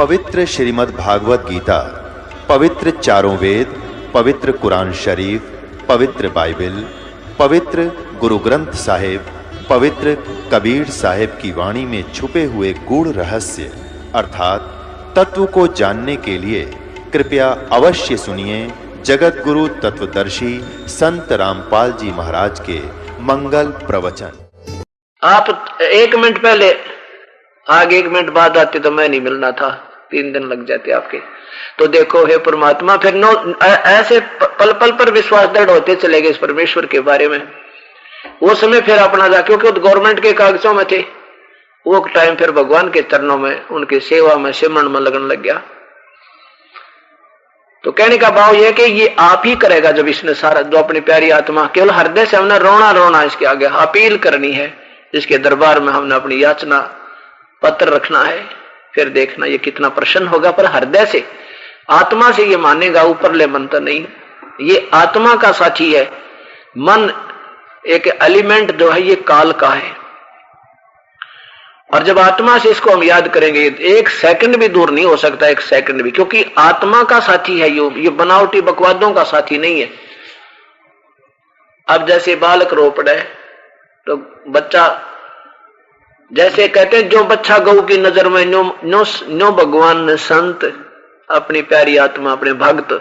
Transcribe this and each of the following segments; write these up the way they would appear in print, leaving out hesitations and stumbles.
पवित्र श्रीमद् भागवत गीता, पवित्र चारों वेद, पवित्र कुरान शरीफ, पवित्र बाइबल, पवित्र गुरु ग्रंथ साहिब, पवित्र कबीर साहिब की वाणी में छुपे हुए गूढ़ रहस्य अर्थात तत्व को जानने के लिए कृपया अवश्य सुनिए जगत गुरु तत्वदर्शी संत रामपाल जी महाराज के मंगल प्रवचन। आप 1 मिनट पहले आगे 1 मिनट बाद आते तो मैं नहीं मिलना था, 3 दिन लग जाते आपके। तो देखो हे परमात्मा, फिर ऐसे पल पल पर विश्वास दृढ़ होते चले गए इस परमेश्वर के बारे में। वो समय फिर अपना जा, क्योंकि गवर्नमेंट के कागजों में थे, वो टाइम फिर भगवान के चरणों में उनकी सेवा में सिमरण में लगन लग गया। तो कहने का भाव यह कि ये आप ही करेगा जब इसने सारा जो अपनी प्यारी आत्मा केवल हृदय से हमने रोना इसके आगे अपील करनी है, इसके दरबार में हमने अपनी याचना पत्र रखना है, फिर देखना ये कितना प्रसन्न होगा। पर हृदय से आत्मा से ये मानेगा, ऊपर ले मन तो नहीं। ये आत्मा का साथी है। मन एक एलिमेंट जो है ये काल का है, और जब आत्मा से इसको हम याद करेंगे 1 सेकंड भी दूर नहीं हो सकता, 1 सेकंड भी, क्योंकि आत्मा का साथी है ये बनावटी बकवादों का साथी नहीं है। अब जैसे बालक रो पड़े तो बच्चा, जैसे कहते हैं जो बच्चा गऊ की नजर में नो भगवान ने संत, अपनी प्यारी आत्मा अपने भक्त,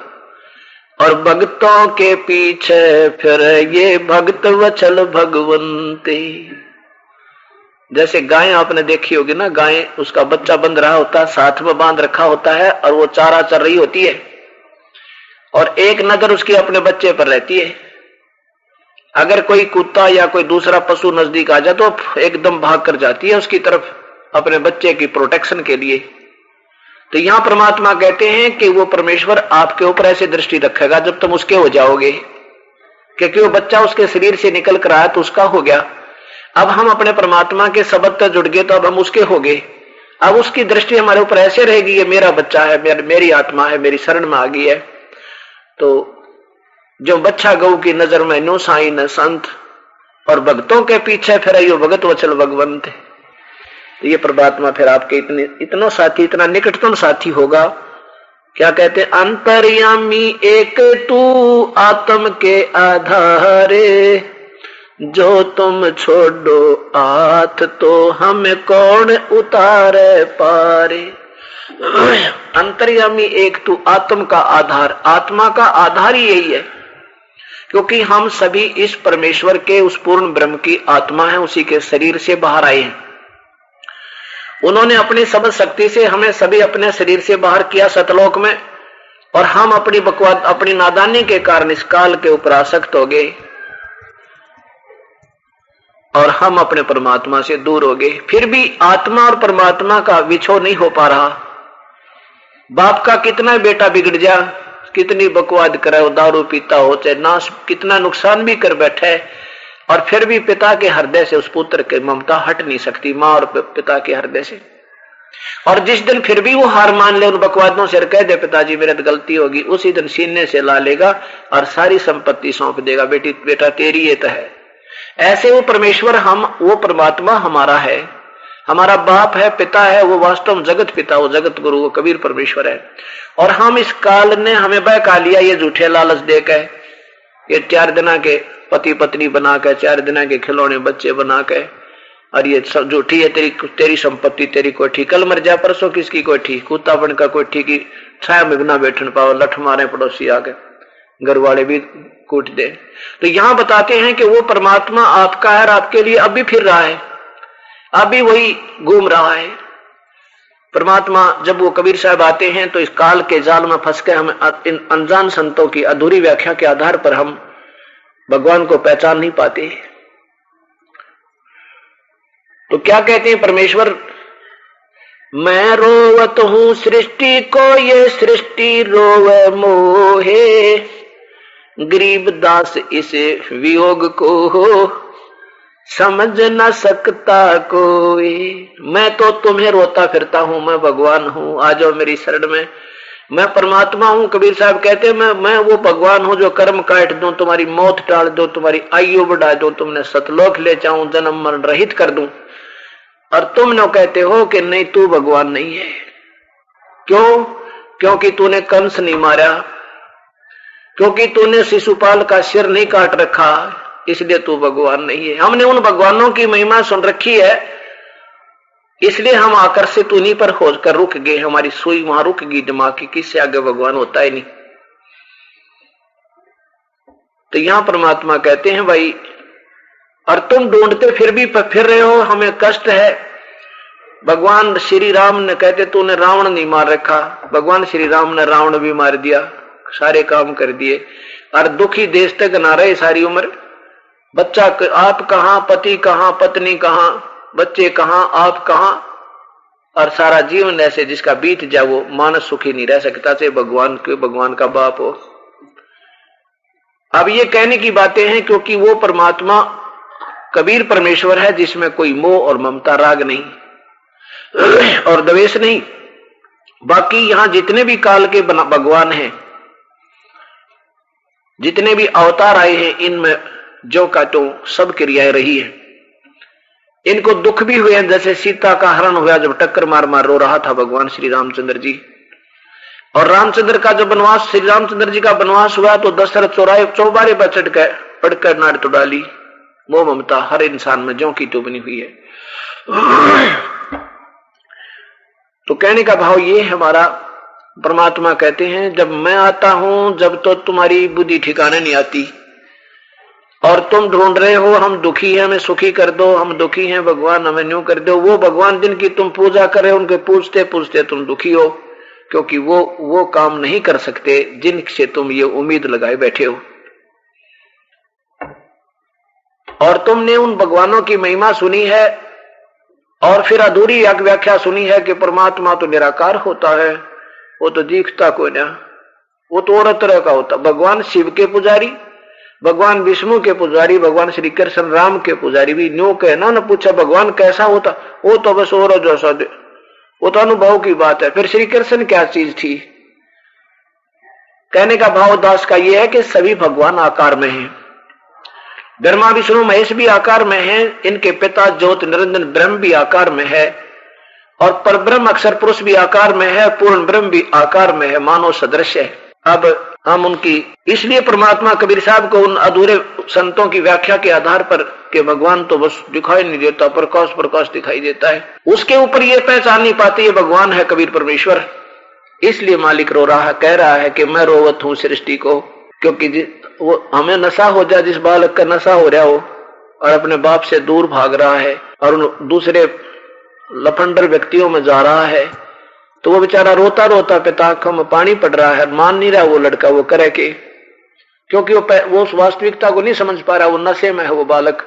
और भक्तों के पीछे फिर ये भक्त वचल भगवंते। जैसे गाय आपने देखी होगी ना, गाय उसका बच्चा बंध रहा होता है, साथ में बांध रखा होता है, और वो चारा चर रही होती है, और एक नजर उसकी अपने बच्चे पर रहती है। अगर कोई कुत्ता या कोई दूसरा पशु नजदीक आ जाए तो एकदम भाग कर जाती है उसकी तरफ, अपने बच्चे की प्रोटेक्शन के लिए। तो यहां परमात्मा कहते हैं कि वो परमेश्वर आपके ऊपर ऐसे दृष्टि रखेगा जब तुम उसके हो जाओगे, क्योंकि वो बच्चा उसके शरीर से निकल कर आया तो उसका हो गया। अब हम अपने परमात्मा के शब्द तक जुड़ गए तो अब हम उसके हो गए। अब उसकी दृष्टि हमारे ऊपर ऐसे रहेगी, ये मेरा बच्चा है, मेरी आत्मा है, मेरी शरण में आ गई है। तो जो बच्चा गऊ की नजर में नो साई न संत, और भक्तों के पीछे फिर यो भगत वचल भगवंत। तो ये परमात्मा फिर आपके इतना साथी, इतना निकटतम साथी होगा। क्या कहते हैं, अंतर्यामी एक तू आत्म के आधारे, जो तुम छोड़ो हाथ तो हमें कौन उतारे पारे। अंतर्यामी एक तू, आत्म का आधार, आत्मा का आधार ही यही है, क्योंकि हम सभी इस परमेश्वर के उस पूर्ण ब्रह्म की आत्मा है, उसी के शरीर से बाहर आए हैं। उन्होंने अपनी समझ शक्ति से हमें सभी अपने शरीर से बाहर किया सतलोक में, और हम अपनी बकवाद, अपनी नादानी के कारण इस काल के ऊपर आसक्त हो गए, और हम अपने परमात्मा से दूर हो गए। फिर भी आत्मा और परमात्मा का विछोड़ नहीं हो पा रहा। बाप का कितना बेटा बिगड़ जा, कितनी बकवाद करे, वो दारू पीता हो, चाहे नाश कितना नुकसान भी कर बैठे, और फिर भी पिता के हृदय से उस पुत्र की ममता हट नहीं सकती, मां और पिता के हृदय से। और जिस दिन फिर भी वो हार मान ले उन बकवादों से, कह दे पिताजी मेरे तो गलती होगी, उसी दिन सीने से ला लेगा और सारी संपत्ति सौंप देगा, बेटा तेरी ये तो है। ऐसे वो परमेश्वर, हम वो परमात्मा हमारा है, हमारा बाप है, पिता है, वो वास्तव में जगत पिता, वो जगत गुरु, वो कबीर परमेश्वर है। और हम इस काल ने हमें बहका लिया ये झूठे लालच देकर, ये 4 दिना के पति पत्नी बना के, 4 दिना के खिलौने बच्चे बना के, और ये सब झूठी है तेरी संपत्ति, तेरी कोठी, कल मर जा परसों किसकी कोठी, कुत्ता बनकर कोठी की छाया में बिना बैठन पाओ, लठ मारे पड़ोसी आके, घर वाले भी कूट दे। तो यहां बताते हैं कि वो परमात्मा आपका है और आपके लिए अब भी फिर रहा है, अभी वही घूम रहा है। परमात्मा जब वो कबीर साहब आते हैं तो इस काल के जाल में फंस के हम इन अनजान संतों की अधूरी व्याख्या के आधार पर हम भगवान को पहचान नहीं पाते। तो क्या कहते हैं परमेश्वर, मैं रोवत हूं सृष्टि को, ये सृष्टि रोवे मोहे, गरीब दास इसे वियोग को हो, समझ न सकता कोई। मैं तो तुम्हें रोता फिरता हूं, मैं भगवान हूं, आ जाओ मेरी शरण में, मैं परमात्मा हूं। कबीर साहब कहते हैं मैं वो भगवान हूं जो कर्म काट दूं, तुम्हारी मौत टाल दूं, तुम्हारी आयु बढ़ा दूं, तुमने सतलोक ले जाऊं, जन्म मरण रहित कर दूं, और तुम न कहते हो कि नहीं तू भगवान नहीं है। क्यों? क्योंकि तूने कंस नहीं मारा, क्योंकि तूने शिशुपाल का सिर नहीं काट रखा, इसलिए तू भगवान नहीं है। हमने उन भगवानों की महिमा सुन रखी है, इसलिए हम आकर्षित उन्हीं पर खोजकर रुक गए। हमारी सुई वहां रुक गई दिमाग की, किससे आगे भगवान होता ही नहीं। तो यहां परमात्मा कहते हैं भाई, और तुम ढूंढते फिर भी फिर रहे हो, हमें कष्ट है। भगवान श्री राम ने कहते तूने रावण नहीं मार रखा, भगवान श्री राम ने रावण भी मार दिया, सारे काम कर दिए, और दुखी देश तक ना रहे सारी उम्र। बच्चा आप कहां, पति कहां, पत्नी कहां, बच्चे कहां, आप कहां, और सारा जीवन ऐसे जिसका बीत जाए वो मानस सुखी नहीं रह सकता, चाहे भगवान का बाप हो। अब ये कहने की बातें हैं क्योंकि वो परमात्मा कबीर परमेश्वर है जिसमें कोई मोह और ममता, राग नहीं और द्वेष नहीं। बाकी यहां जितने भी काल के भगवान हैं, जितने भी अवतार आए हैं, इनमें जो का तो सब क्रियाएं रही है। इनको दुख भी हुए, जैसे सीता का हरण हुआ जब टक्कर मार मार रो रहा था भगवान श्री रामचंद्र जी, और रामचंद्र का जब वनवास, श्री रामचंद्र जी का वनवास हुआ तो दशरथ चौबारे पर चढ़कर पढ़कर नाड़ तो डाली। वो ममता हर इंसान में ज्यों की तो बनी हुई है। तो कहने का भाव ये हमारा, परमात्मा कहते हैं जब मैं आता हूं जब तो तुम्हारी बुद्धि ठिकाने नहीं आती, और तुम ढूंढ रहे हो हम दुखी हैं, हमें सुखी कर दो, हम दुखी हैं भगवान हमें न्यू कर दो। वो भगवान जिनकी तुम पूजा कर रहे हो उनके पूछते पूछते तुम दुखी हो, क्योंकि वो काम नहीं कर सकते जिनसे तुम ये उम्मीद लगाए बैठे हो। और तुमने उन भगवानों की महिमा सुनी है और फिर अधूरी व्याख्या सुनी है कि परमात्मा तो निराकार होता है, वो तो दिखता कोई ना, वो तो और तरह का होता। भगवान शिव के पुजारी, भगवान विष्णु के पुजारी, भगवान श्री कृष्ण राम के पुजारी भी न्यू कहना न पूछा भगवान कैसा होता, वो तो बस और जैसा, वो तो अनुभव की बात है। फिर श्री कृष्ण क्या चीज थी? कहने का भाव दास का यह है कि सभी भगवान आकार में हैं। ब्रह्मा विष्णु महेश भी आकार में हैं, इनके पिता ज्योत निरंजन ब्रह्म भी आकार में है, और परब्रह्म अक्षर पुरुष भी आकार में है, पूर्ण ब्रह्म भी आकार में है, मानव सदृश है। अब हम उनकी, इसलिए परमात्मा कबीर साहब को उन अधूरे संतों की व्याख्या के आधार पर कि भगवान तो बस दिखाई नहीं देता, प्रकाश प्रकाश दिखाई देता है, उसके ऊपर ये पहचान नहीं पाते ये भगवान है कबीर परमेश्वर। इसलिए मालिक रो रहा है, कह रहा है कि मैं रोवत हूं सृष्टि को, क्योंकि वो हमें नशा हो जाए, जिस बालक का नशा हो रहा हो और अपने बाप से दूर भाग रहा है और उन दूसरे लफंडर व्यक्तियों में जा रहा है, तो वो बेचारा रोता रोता पिता आंखों में पानी पड़ रहा है, मान नहीं रहा वो लड़का वो करे के, क्योंकि वो उस वास्तविकता को नहीं समझ पा रहा, वो नशे में है वो बालक।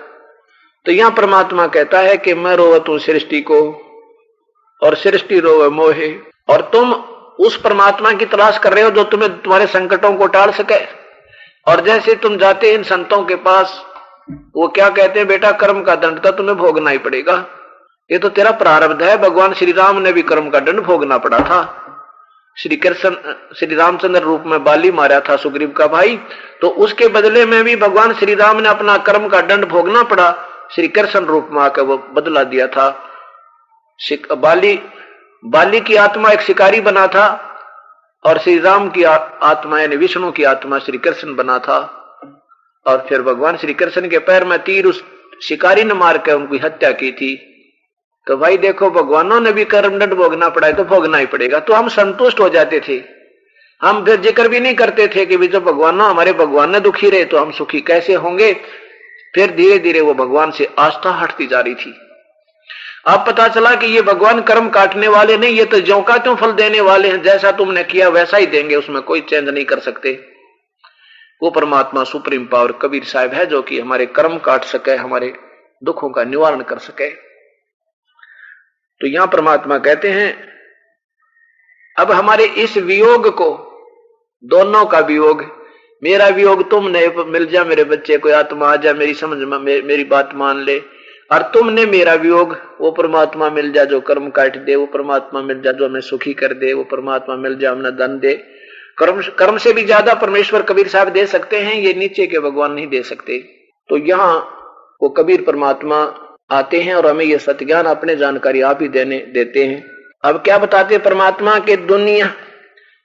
तो यहां परमात्मा कहता है कि मैं रोवत हूं सृष्टि को और सृष्टि रोवे मोहे। और तुम उस परमात्मा की तलाश कर रहे हो जो तुम्हें तुम्हारे संकटों को टाल सके। और जैसे तुम जाते इन संतों के पास, वो क्या कहते हैं, बेटा कर्म का दंड तो तुम्हें भोगना ही पड़ेगा, ये तो तेरा प्रारब्ध है। भगवान श्री राम ने भी कर्म का दंड भोगना पड़ा था। श्री कृष्ण श्री रामचंद्र रूप में बाली मारा था सुग्रीव का भाई, तो उसके बदले में भी भगवान श्री राम ने अपना कर्म का दंड भोगना पड़ा। श्री कृष्ण रूप में आकर वो बदला दिया था। बाली की आत्मा एक शिकारी बना था और श्री राम की आत्मा यानी विष्णु की आत्मा श्री कृष्ण बना था। और फिर भगवान श्री कृष्ण के पैर में तीर उस शिकारी ने मार कर उनकी हत्या की थी। तो भाई देखो, भगवानों ने भी कर्मदंड भोगना पड़ा है तो भोगना ही पड़ेगा। तो हम संतुष्ट हो जाते थे, हम फिर जिक्र भी नहीं करते थे कि जब भगवानों हमारे भगवान ने दुखी रहे तो हम सुखी कैसे होंगे। फिर धीरे धीरे वो भगवान से आस्था हटती जा रही थी। अब पता चला कि ये भगवान कर्म काटने वाले नहीं, ये तो ज्यों का त्यों फल देने वाले हैं, जैसा तुमने किया वैसा ही देंगे, उसमें कोई चेंज नहीं कर सकते। वो परमात्मा सुप्रीम पावर कबीर साहब है जो कि हमारे कर्म काट सके, हमारे दुखों का निवारण कर सके। तो यहां परमात्मा कहते हैं अब हमारे इस वियोग को, दोनों का वियोग, मेरा वियोग तुमने मिल जा मेरे बच्चे, कोई आत्मा आ जा मेरी समझ में, मेरी बात मान ले, और तुमने मेरा वियोग, वो परमात्मा मिल जा जो कर्म काट दे, वो परमात्मा मिल जा जो हमें सुखी कर दे, वो परमात्मा मिल जा हमें धन दे। कर्म से भी ज्यादा परमेश्वर कबीर साहब दे सकते हैं, ये नीचे के भगवान नहीं दे सकते। तो यहाँ वो कबीर परमात्मा आते हैं और हमें ये सत्य ज्ञान अपने जानकारी आप ही देते हैं। अब क्या बताते परमात्मा के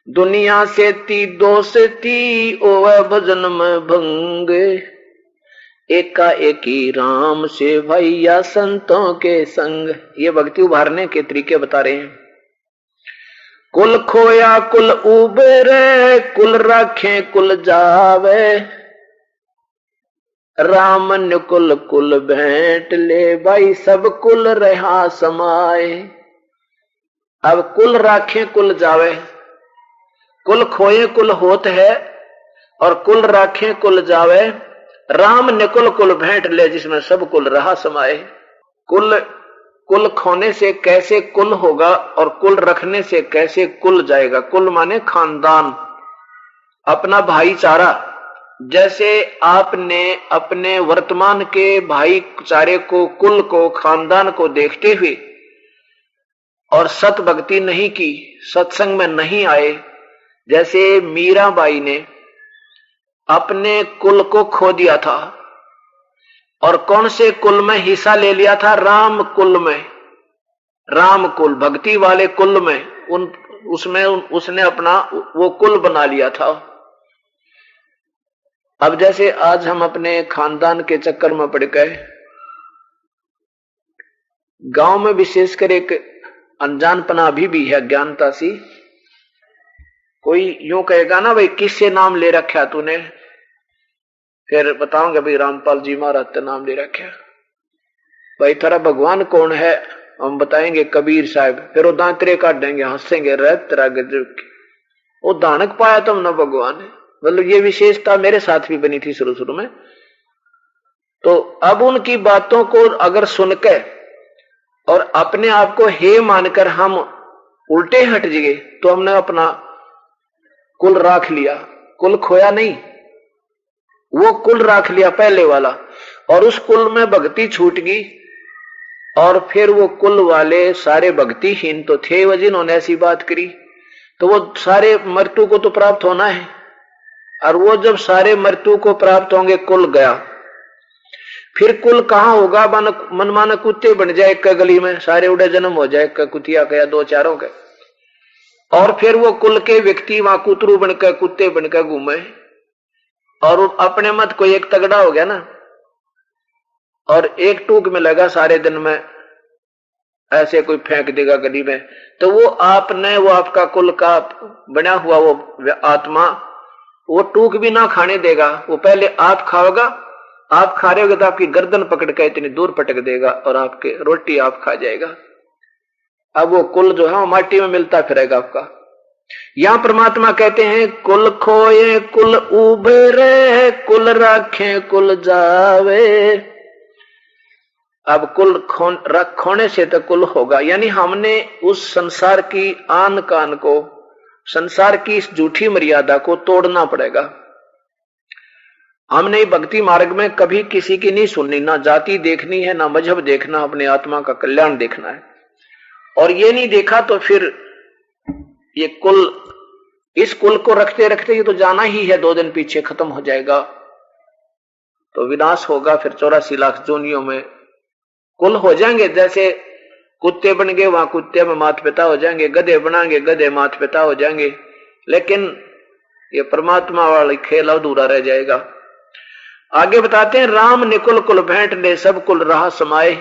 दुनिया से ती दोस्ती ओवे भजन में भंग, एकाएकी राम से भैया संतों के संग। ये भक्ति उभारने के तरीके बता रहे हैं। कुल खोया कुल उबेरे, कुल रखे कुल जावे, राम ने कुल कुल भेंट ले, भाई सब कुल रहा समाए। अब कुल राखे कुल जावे, कुल खोए कुल होत है, और कुल राखे कुल जावे, राम ने कुल कुल भेंट ले, जिसमें सब कुल रहा समाए। कुल खोने से कैसे कुल होगा और कुल रखने से कैसे कुल जाएगा। कुल माने खानदान, अपना भाईचारा। जैसे आपने अपने वर्तमान के भाईचारे को, कुल को, खानदान को देखते हुए और सत भक्ति नहीं की, सत्संग में नहीं आए, जैसे मीराबाई ने अपने कुल को खो दिया था और कौन से कुल में हिस्सा ले लिया था? राम कुल में, राम कुल, भक्ति वाले कुल में, उसमें उसने अपना वो कुल बना लिया था। अब जैसे आज हम अपने खानदान के चक्कर में पड़ गए, गांव में विशेषकर एक अनजानपना अभी भी है, ज्ञानता सी। कोई यूं कहेगा ना, भाई किससे नाम ले रखा तूने? फिर बताऊंगा भाई रामपाल जी महाराज का नाम ले रखा। भाई तेरा भगवान कौन है? हम बताएंगे कबीर साहब। फिर वो दांतरे काट देंगे, हंसेंगे, रह तेरा गजब, वो दानक पाया तुम ना भगवान है। मतलब ये विशेषता मेरे साथ भी बनी थी शुरू में। तो अब उनकी बातों को अगर सुनकर और अपने आप को हे मानकर हम उल्टे हट गए तो हमने अपना कुल राख लिया। कुल खोया नहीं, वो कुल राख लिया पहले वाला, और उस कुल में भक्ति छूट गई। और फिर वो कुल वाले सारे भक्तिहीन तो थे, वो जिन्होंने ऐसी बात करी, तो वो सारे मृत्यु को तो प्राप्त होना है। और वो जब सारे मृत्यु को प्राप्त होंगे, कुल गया, फिर कुल कहां होगा? मनमाना कुत्ते बन जाए एक गली में, सारे उड़े जन्म हो जाए, कुतिया का या दो चारों के, और फिर वो कुल के व्यक्ति वहां कुतरू बनकर, कुत्ते बनकर घूमे। और अपने मत कोई एक तगड़ा हो गया ना, और एक टूक में लगा सारे दिन में, ऐसे कोई फेंक देगा गली में, तो वो आपने, वो आपका कुल का बना हुआ वो आत्मा, वो टूक भी ना खाने देगा। वो पहले आप खाओगा, आप खा रहे होगे तो आपकी गर्दन पकड़ के इतनी दूर पटक देगा और आपके रोटी आप खा जाएगा। अब वो कुल जो है वो माटी में मिलता फिरेगा आपका। यहां परमात्मा कहते हैं कुल खोए कुल उभरे, कुल राखे कुल जावे। अब कुल खोने से तो कुल होगा, यानी हमने उस संसार की आन कान को, संसार की इस झूठी मर्यादा को तोड़ना पड़ेगा। हमने भक्ति मार्ग में कभी किसी की नहीं सुननी, ना जाति देखनी है, ना मजहब देखना, अपने आत्मा का कल्याण देखना है। और ये नहीं देखा तो फिर ये कुल, इस कुल को रखते रखते ये तो जाना ही है, 2 दिन पीछे खत्म हो जाएगा, तो विनाश होगा। फिर 84 लाख जोनियों में कुल हो जाएंगे। जैसे कुत्ते बन गए, वहां कुत्ते में मात पिता हो जाएंगे, गधे बनाएंगे, गधे मात पिता हो जाएंगे, लेकिन ये परमात्मा वाला खेल अधूरा रह जाएगा। आगे बताते हैं राम ने कुल कुल भेंट ले, सब कुल रहा समाए।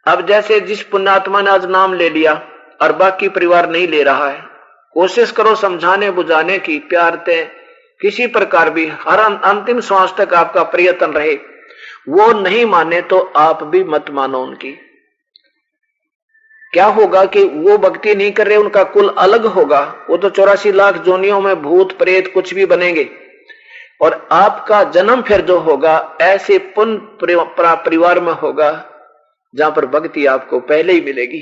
अब जैसे जिस पुण्यात्मा ने आज नाम ले लिया और बाकी परिवार नहीं ले रहा है, कोशिश करो समझाने बुझाने की, प्यार ते किसी प्रकार भी, हर अंतिम श्वास तक आपका प्रयत्न रहे। वो नहीं माने तो आप भी मत मानो उनकी। क्या होगा कि वो भक्ति नहीं कर रहे, उनका कुल अलग होगा, वो तो 84 लाख जोनियों में भूत प्रेत कुछ भी बनेंगे, और आपका जन्म फिर जो होगा ऐसे पुण्य परिवार में होगा जहां पर भक्ति आपको पहले ही मिलेगी।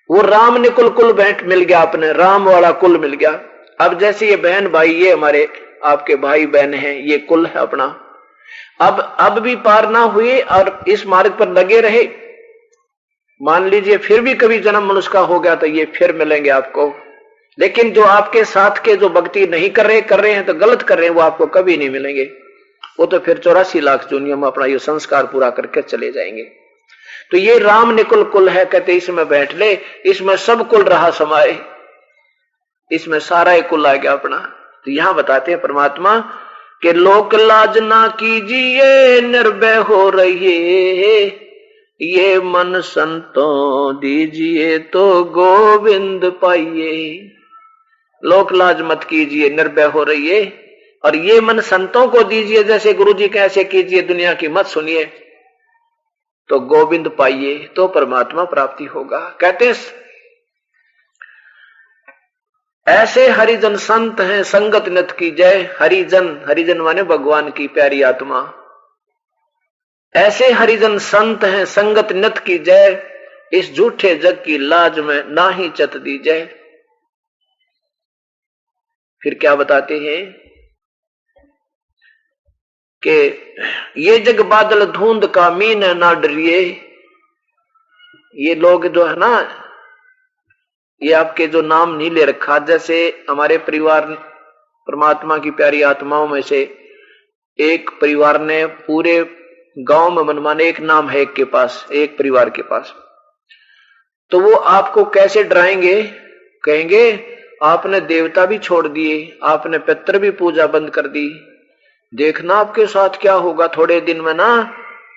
वो राम ने कुल कुल भेंट मिल गया, अपने राम वाला कुल मिल गया। अब जैसे ये बहन भाई, ये हमारे आपके भाई बहन हैं, ये कुल है अपना। अब भी पार ना हुए और इस मार्ग पर लगे रहे, मान लीजिए फिर भी कभी जन्म मनुष्य का हो गया तो ये फिर मिलेंगे आपको। लेकिन जो आपके साथ के जो भक्ति नहीं कर रहे हैं तो गलत कर रहे हैं, वो आपको कभी नहीं मिलेंगे। वो तो फिर 84 लाख दुनिया में अपना ये संस्कार पूरा करके चले जाएंगे। तो ये राम निकुल कुल है, कहते इसमें बैठ ले, इसमें सब कुल रहा समाये, इसमें सारा ही कुल आ गया अपना। तो यहां बताते हैं परमात्मा कि लोक लाज ना कीजिए निर्भय हो रहिए, ये मन संतों दीजिए तो गोविंद पाइए। लोक लाज मत कीजिए, निर्भय हो रहिए, और ये मन संतों को दीजिए, जैसे गुरु जी कैसे कीजिए, दुनिया की मत सुनिए, तो गोविंद पाइए, तो परमात्मा प्राप्ति होगा। कहते हैं ऐसे हरिजन संत हैं संगत नत की जय। हरिजन, हरिजन माने भगवान की प्यारी आत्मा। ऐसे हरिजन संत हैं संगत नत की जय, इस झूठे जग की लाज में ना ही चत दी जय। फिर क्या बताते हैं कि ये जग बादल धुंध का मीन ना डरिए। ये लोग जो है ना, ये आपके जो नाम नहीं ले रखा, जैसे हमारे परिवार परमात्मा की प्यारी आत्माओं में से एक परिवार ने पूरे गांव में मनमाने एक नाम है, एक के पास, एक परिवार के पास, तो वो आपको कैसे डराएंगे, कहेंगे आपने देवता भी छोड़ दिए, आपने पितर भी पूजा बंद कर दी, देखना आपके साथ क्या होगा, थोड़े दिन में ना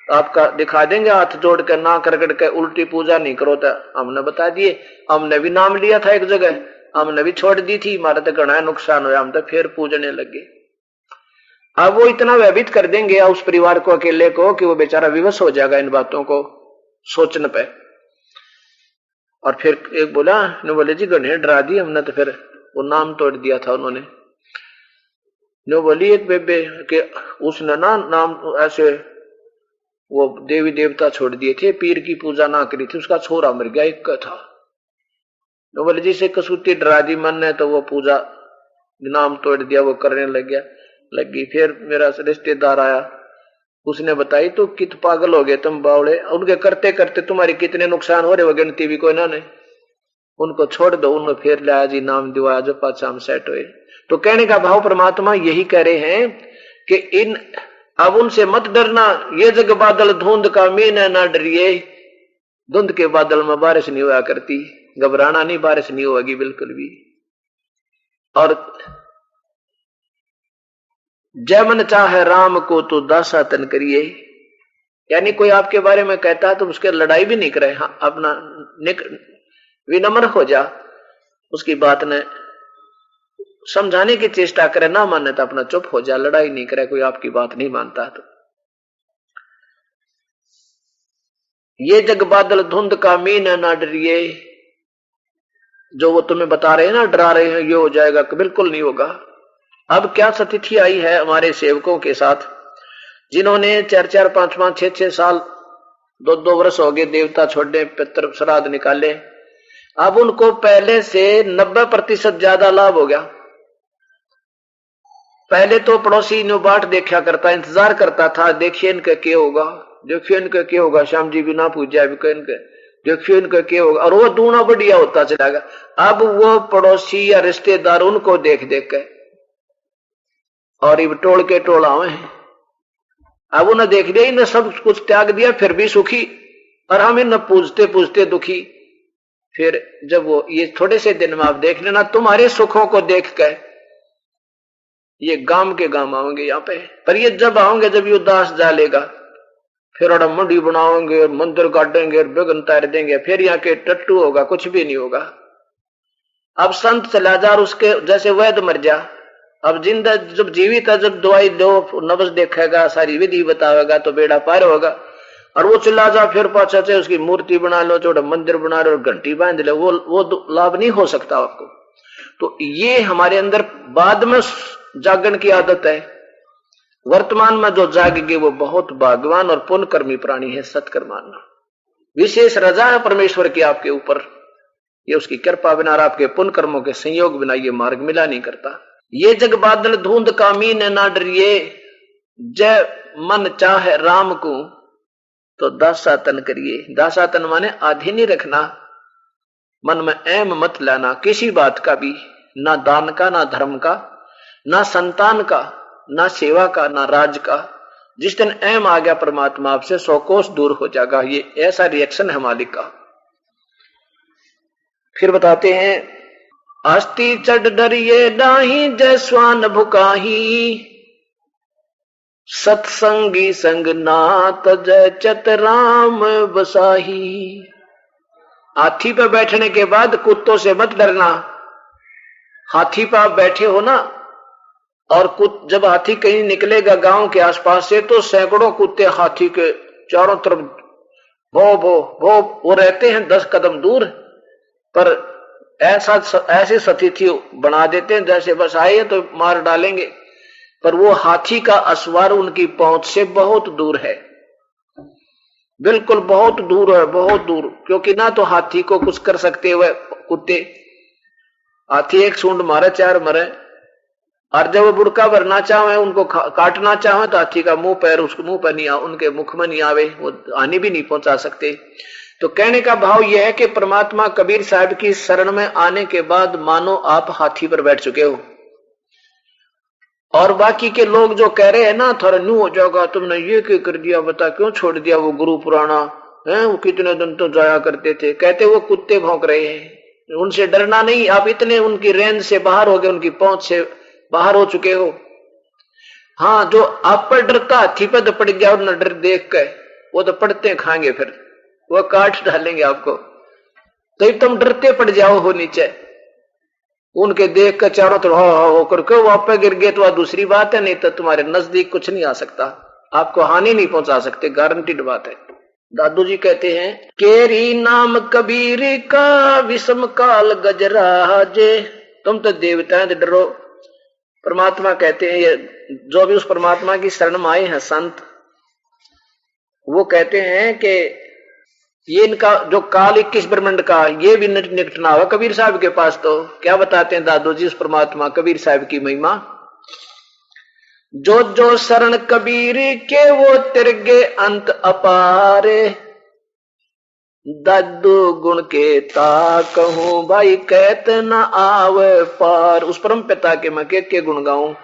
आपका दिखा देंगे हाथ जोड़ कर, ना करकट के उल्टी पूजा नहीं करो। तो हमने बता दिए, हमने भी नाम लिया था एक जगह, हमने भी छोड़ दी थी, हमारा तो घना नुकसान हुआ, हम तो फिर पूजने लगे। अब वो इतना भयभीत कर देंगे उस परिवार को, अकेले को, कि वो बेचारा विवश हो जाएगा इन बातों को सोचने पे। और फिर एक बोले जी गणे डरा दी हमने, तो फिर वो नाम तोड़ दिया था उन्होंने। बोली एक बेबे के उसने ना नाम ऐसे वो देवी देवता छोड़ दिए थे, पीर की पूजा ना करी थी, उसका छोरा मर गया एक का था। बोले जी से कसूती डरा दी मन ने, तो वो पूजा नाम तोड़ दिया, वो करने लगी। फिर मेरा रिश्तेदार आया, उसने बताई तो कित पागल हो गए तुम बावड़े, उनके करते करते तुम्हारे कितने नुकसान हो रहे हो, गिनती भी कोई ना ने, उनको छोड़ दो। उन्होंने फिर लाया जी नाम दिवाया, जो पाछा हम सेट हुए। तो कहने का भाव परमात्मा यही कह रहे हैं कि इन अब उनसे मत डरना, ये जग बादल धुंध का मीन है ना डरिए। धुंध के बादल में बारिश नहीं हुआ करती, घबराना नहीं, बारिश नहीं होगी बिल्कुल भी। और जय मन चाहे राम को तो दासा तन करिए, यानी कोई आपके बारे में कहता है तो उसके लड़ाई भी नहीं करे, हाँ अपना विनम्र हो जा, उसकी बात ने समझाने की चेष्टा करे, ना माने तो अपना चुप हो जा, लड़ाई नहीं करे, कोई आपकी बात नहीं मानता तो। ये जग बादल धुंध का मीन है ना डरिए, जो वो तुम्हें बता रहे हैं ना, डरा रहे हैं ये हो जाएगा, बिल्कुल नहीं होगा। अब क्या स्थिति आई है हमारे सेवकों के साथ, जिन्होंने 4-4, 5-5, 6-6 साल, 2-2 वर्ष हो गए देवता छोड़ने, पितृ श्राद्ध निकाले, अब उनको पहले से 90% ज्यादा लाभ हो गया। पहले तो पड़ोसी नो बाट देखा करता, इंतजार करता था, देखिए इनका क्या होगा, देखिए इनका क्या होगा, श्याम जी भी ना पूजा भी इनके, देखिए इनका क्या होगा, और वो दूना बढ़िया होता चला गया। अब वो पड़ोसी या रिश्तेदार उनको देख देख के और ये टोल के टोला हुए, अब उन्हें देख लिया, इन्हें सब कुछ त्याग दिया फिर भी सुखी, और हम इन्हें पूजते पूजते दुखी। फिर जब वो ये थोड़े से दिन में आप देख लेना, तुम्हारे सुखों को देख के ये गांव के गांव आओगे यहाँ पे, पर ये जब आओगे जब ये उदास जा लेगा, फिर और मंडी बनाओगे, मंदिर गाड़ेंगे, बेगन तार देंगे, फिर यहाँ के टट्टू होगा, कुछ भी नहीं होगा। अब संत चला जा, उसके जैसे वैद मर जा, अब जिंदा जब जीवित है, जब दवाई दो, नब्ज देखेगा, सारी विधि बतावेगा, तो बेड़ा पार होगा। और वो चला जा फिर पाछा से उसकी मूर्ति बना लो, छोटा मंदिर बना लो, घंटी बांध ले, वो लाभ नहीं हो सकता आपको। तो ये हमारे अंदर बाद में जागरण की आदत है, वर्तमान में जो जागेगी वो बहुत भाग्यवान और पुण्यकर्मी प्राणी है। सत्कर्म मानना विशेष रजा है परमेश्वर की आपके ऊपर, ये उसकी कृपा बिना और आपके पुण्य कर्मों के संयोग बिना ये मार्ग मिला नहीं करता। ये जग बादल धुंध का मीन ना डरिए, जय मन चाहे राम को तो दासातन करिए। दासातन माने आधे नहीं रखना, मन में एम मत लाना किसी बात का भी, ना दान का, ना धर्म का, ना संतान का, ना सेवा का, ना राज का, जिस दिन एम आ गया परमात्मा आपसे 100 कोस दूर हो जाएगा। ये ऐसा रिएक्शन है मालिक का। फिर बताते हैं, अस्ति चढ़ डरिए डाही जयस्वान भुकाही, सत्संगी संग नात जय चतराम बसाही। हाथी पर बैठने के बाद कुत्तों से मत डरना। हाथी पर आप बैठे हो ना, और जब हाथी कहीं निकलेगा गांव के आसपास से, तो सैकड़ों कुत्ते हाथी के चारों तरफ भो भो भो वो रहते हैं 10 कदम दूर, पर ऐसे सतिथि बना देते हैं जैसे बस आए तो मार डालेंगे, पर वो हाथी का असवार उनकी पहुंच से बहुत दूर है, बिल्कुल बहुत दूर है, बहुत दूर। क्योंकि ना तो हाथी को कुछ कर सकते हुए कुत्ते, हाथी एक सूंड मारे 4 मरे, और जब वो बुड़का भरना चाहे, उनको काटना चाहे, तो हाथी का मुंह पैर उसके मुंह पर नहीं उनके मुख में नहीं आवे, वो हानि भी नहीं पहुंचा सकते। तो कहने का भाव यह है कि परमात्मा कबीर साहब की शरण में आने के बाद मानो आप हाथी पर बैठ चुके हो। और बाकी के लोग जो कह रहे हैं ना, थोड़ा न्यू हो जाएगा, तुमने ये क्यों कर दिया, बता क्यों छोड़ दिया वो गुरु पुराना है, वो कितने दिन तो जाया करते थे, कहते वो कुत्ते भौंक रहे हैं, उनसे डरना नहीं। आप इतने उनकी रेंज से बाहर हो गए, उनकी पहुंच से बाहर हो चुके हो। हाँ, जो आप पर डरता हाथी पर तो पड़ गया और न डर देख के, वो तो पड़ते खाएंगे, फिर वो काट डालेंगे आपको। तो तुम डरते पड़ जाओ हो नीचे, उनके देख कर चारों तरफ होकर के वो आप पे गिर गए तो दूसरी बात है, नहीं तो तुम्हारे नजदीक कुछ नहीं आ सकता, आपको हानि नहीं पहुंचा सकते, गारंटीड बात है। दादू जी कहते हैं, केरी नाम कबीर का विषम काल गजराजे। तुम तो देवता है, डरो। परमात्मा कहते हैं, ये जो भी उस परमात्मा की शरण में आए हैं संत, वो कहते हैं कि ये इनका जो काल 21 ब्रह्मांड का, ये भी निकटना हुआ कबीर साहब के पास। तो क्या बताते हैं दादू जी उस परमात्मा कबीर साहब की महिमा, जो जो शरण कबीर के वो तिरगे अंत अपारे, दादू गुण के ता कहूं भाई कहत न आवे पार। उस परम पिता के मैं के गुण गाऊं,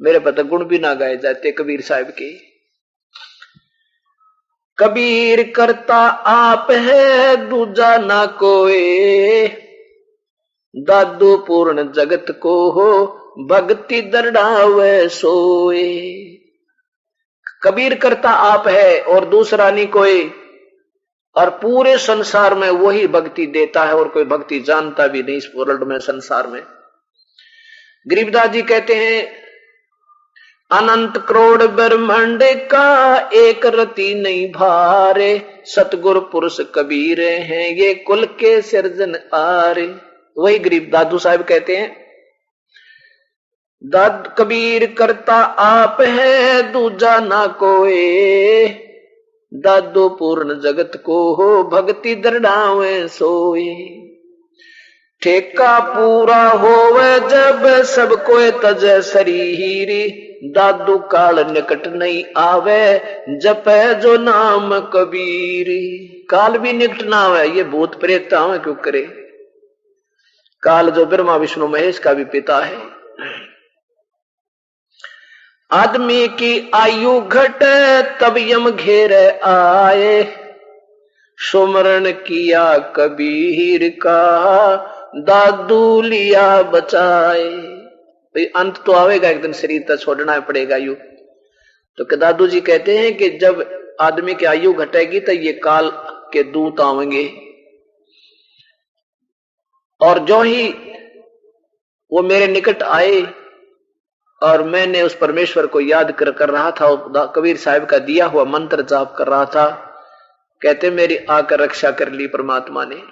मेरे पता गुण भी ना गाए जाते कबीर साहब के। कबीर करता आप है दूजा ना कोई, दादू पूर्ण जगत को हो भक्ति दरड़ावे सोए। कबीर करता आप है और दूसरा नहीं कोई, और पूरे संसार में वही भक्ति देता है, और कोई भक्ति जानता भी नहीं इस वर्ल्ड में, संसार में। गरीबदास जी कहते हैं, अनंत करोड़ ब्रह्मांड का एक रति नहीं भारे, सतगुरु पुरुष कबीर हैं ये कुल के सिरजन आरे। वही गरीब दादू साहब कहते हैं, दाद कबीर करता आप है दूजा ना कोई, दादो पूर्ण जगत को हो भक्ति दरड़ावे सोए। ठेका पूरा होवे जब सब कोई तज शरीरी, दादू काल निकट नहीं आवे जपे जो नाम कबीर। काल भी निकट ना आवे, ये भूत प्रेत आवे क्यों करे। काल जो ब्रह्मा विष्णु महेश का भी पिता है। आदमी की आयु घटे तब यम घेरे आए, सुमरण किया कबीर का दादू लिया बचाए। भाई अंत तो आवेगा एक दिन, शरीर तो छोड़ना पड़ेगा यू। तो दादू जी कहते हैं कि जब आदमी की आयु घटेगी तो ये काल के दूत आवेंगे, और जो ही वो मेरे निकट आए और मैंने उस परमेश्वर को याद कर रहा था, कबीर साहब का दिया हुआ मंत्र जाप कर रहा था, कहते मेरी आकर रक्षा कर ली परमात्मा ने।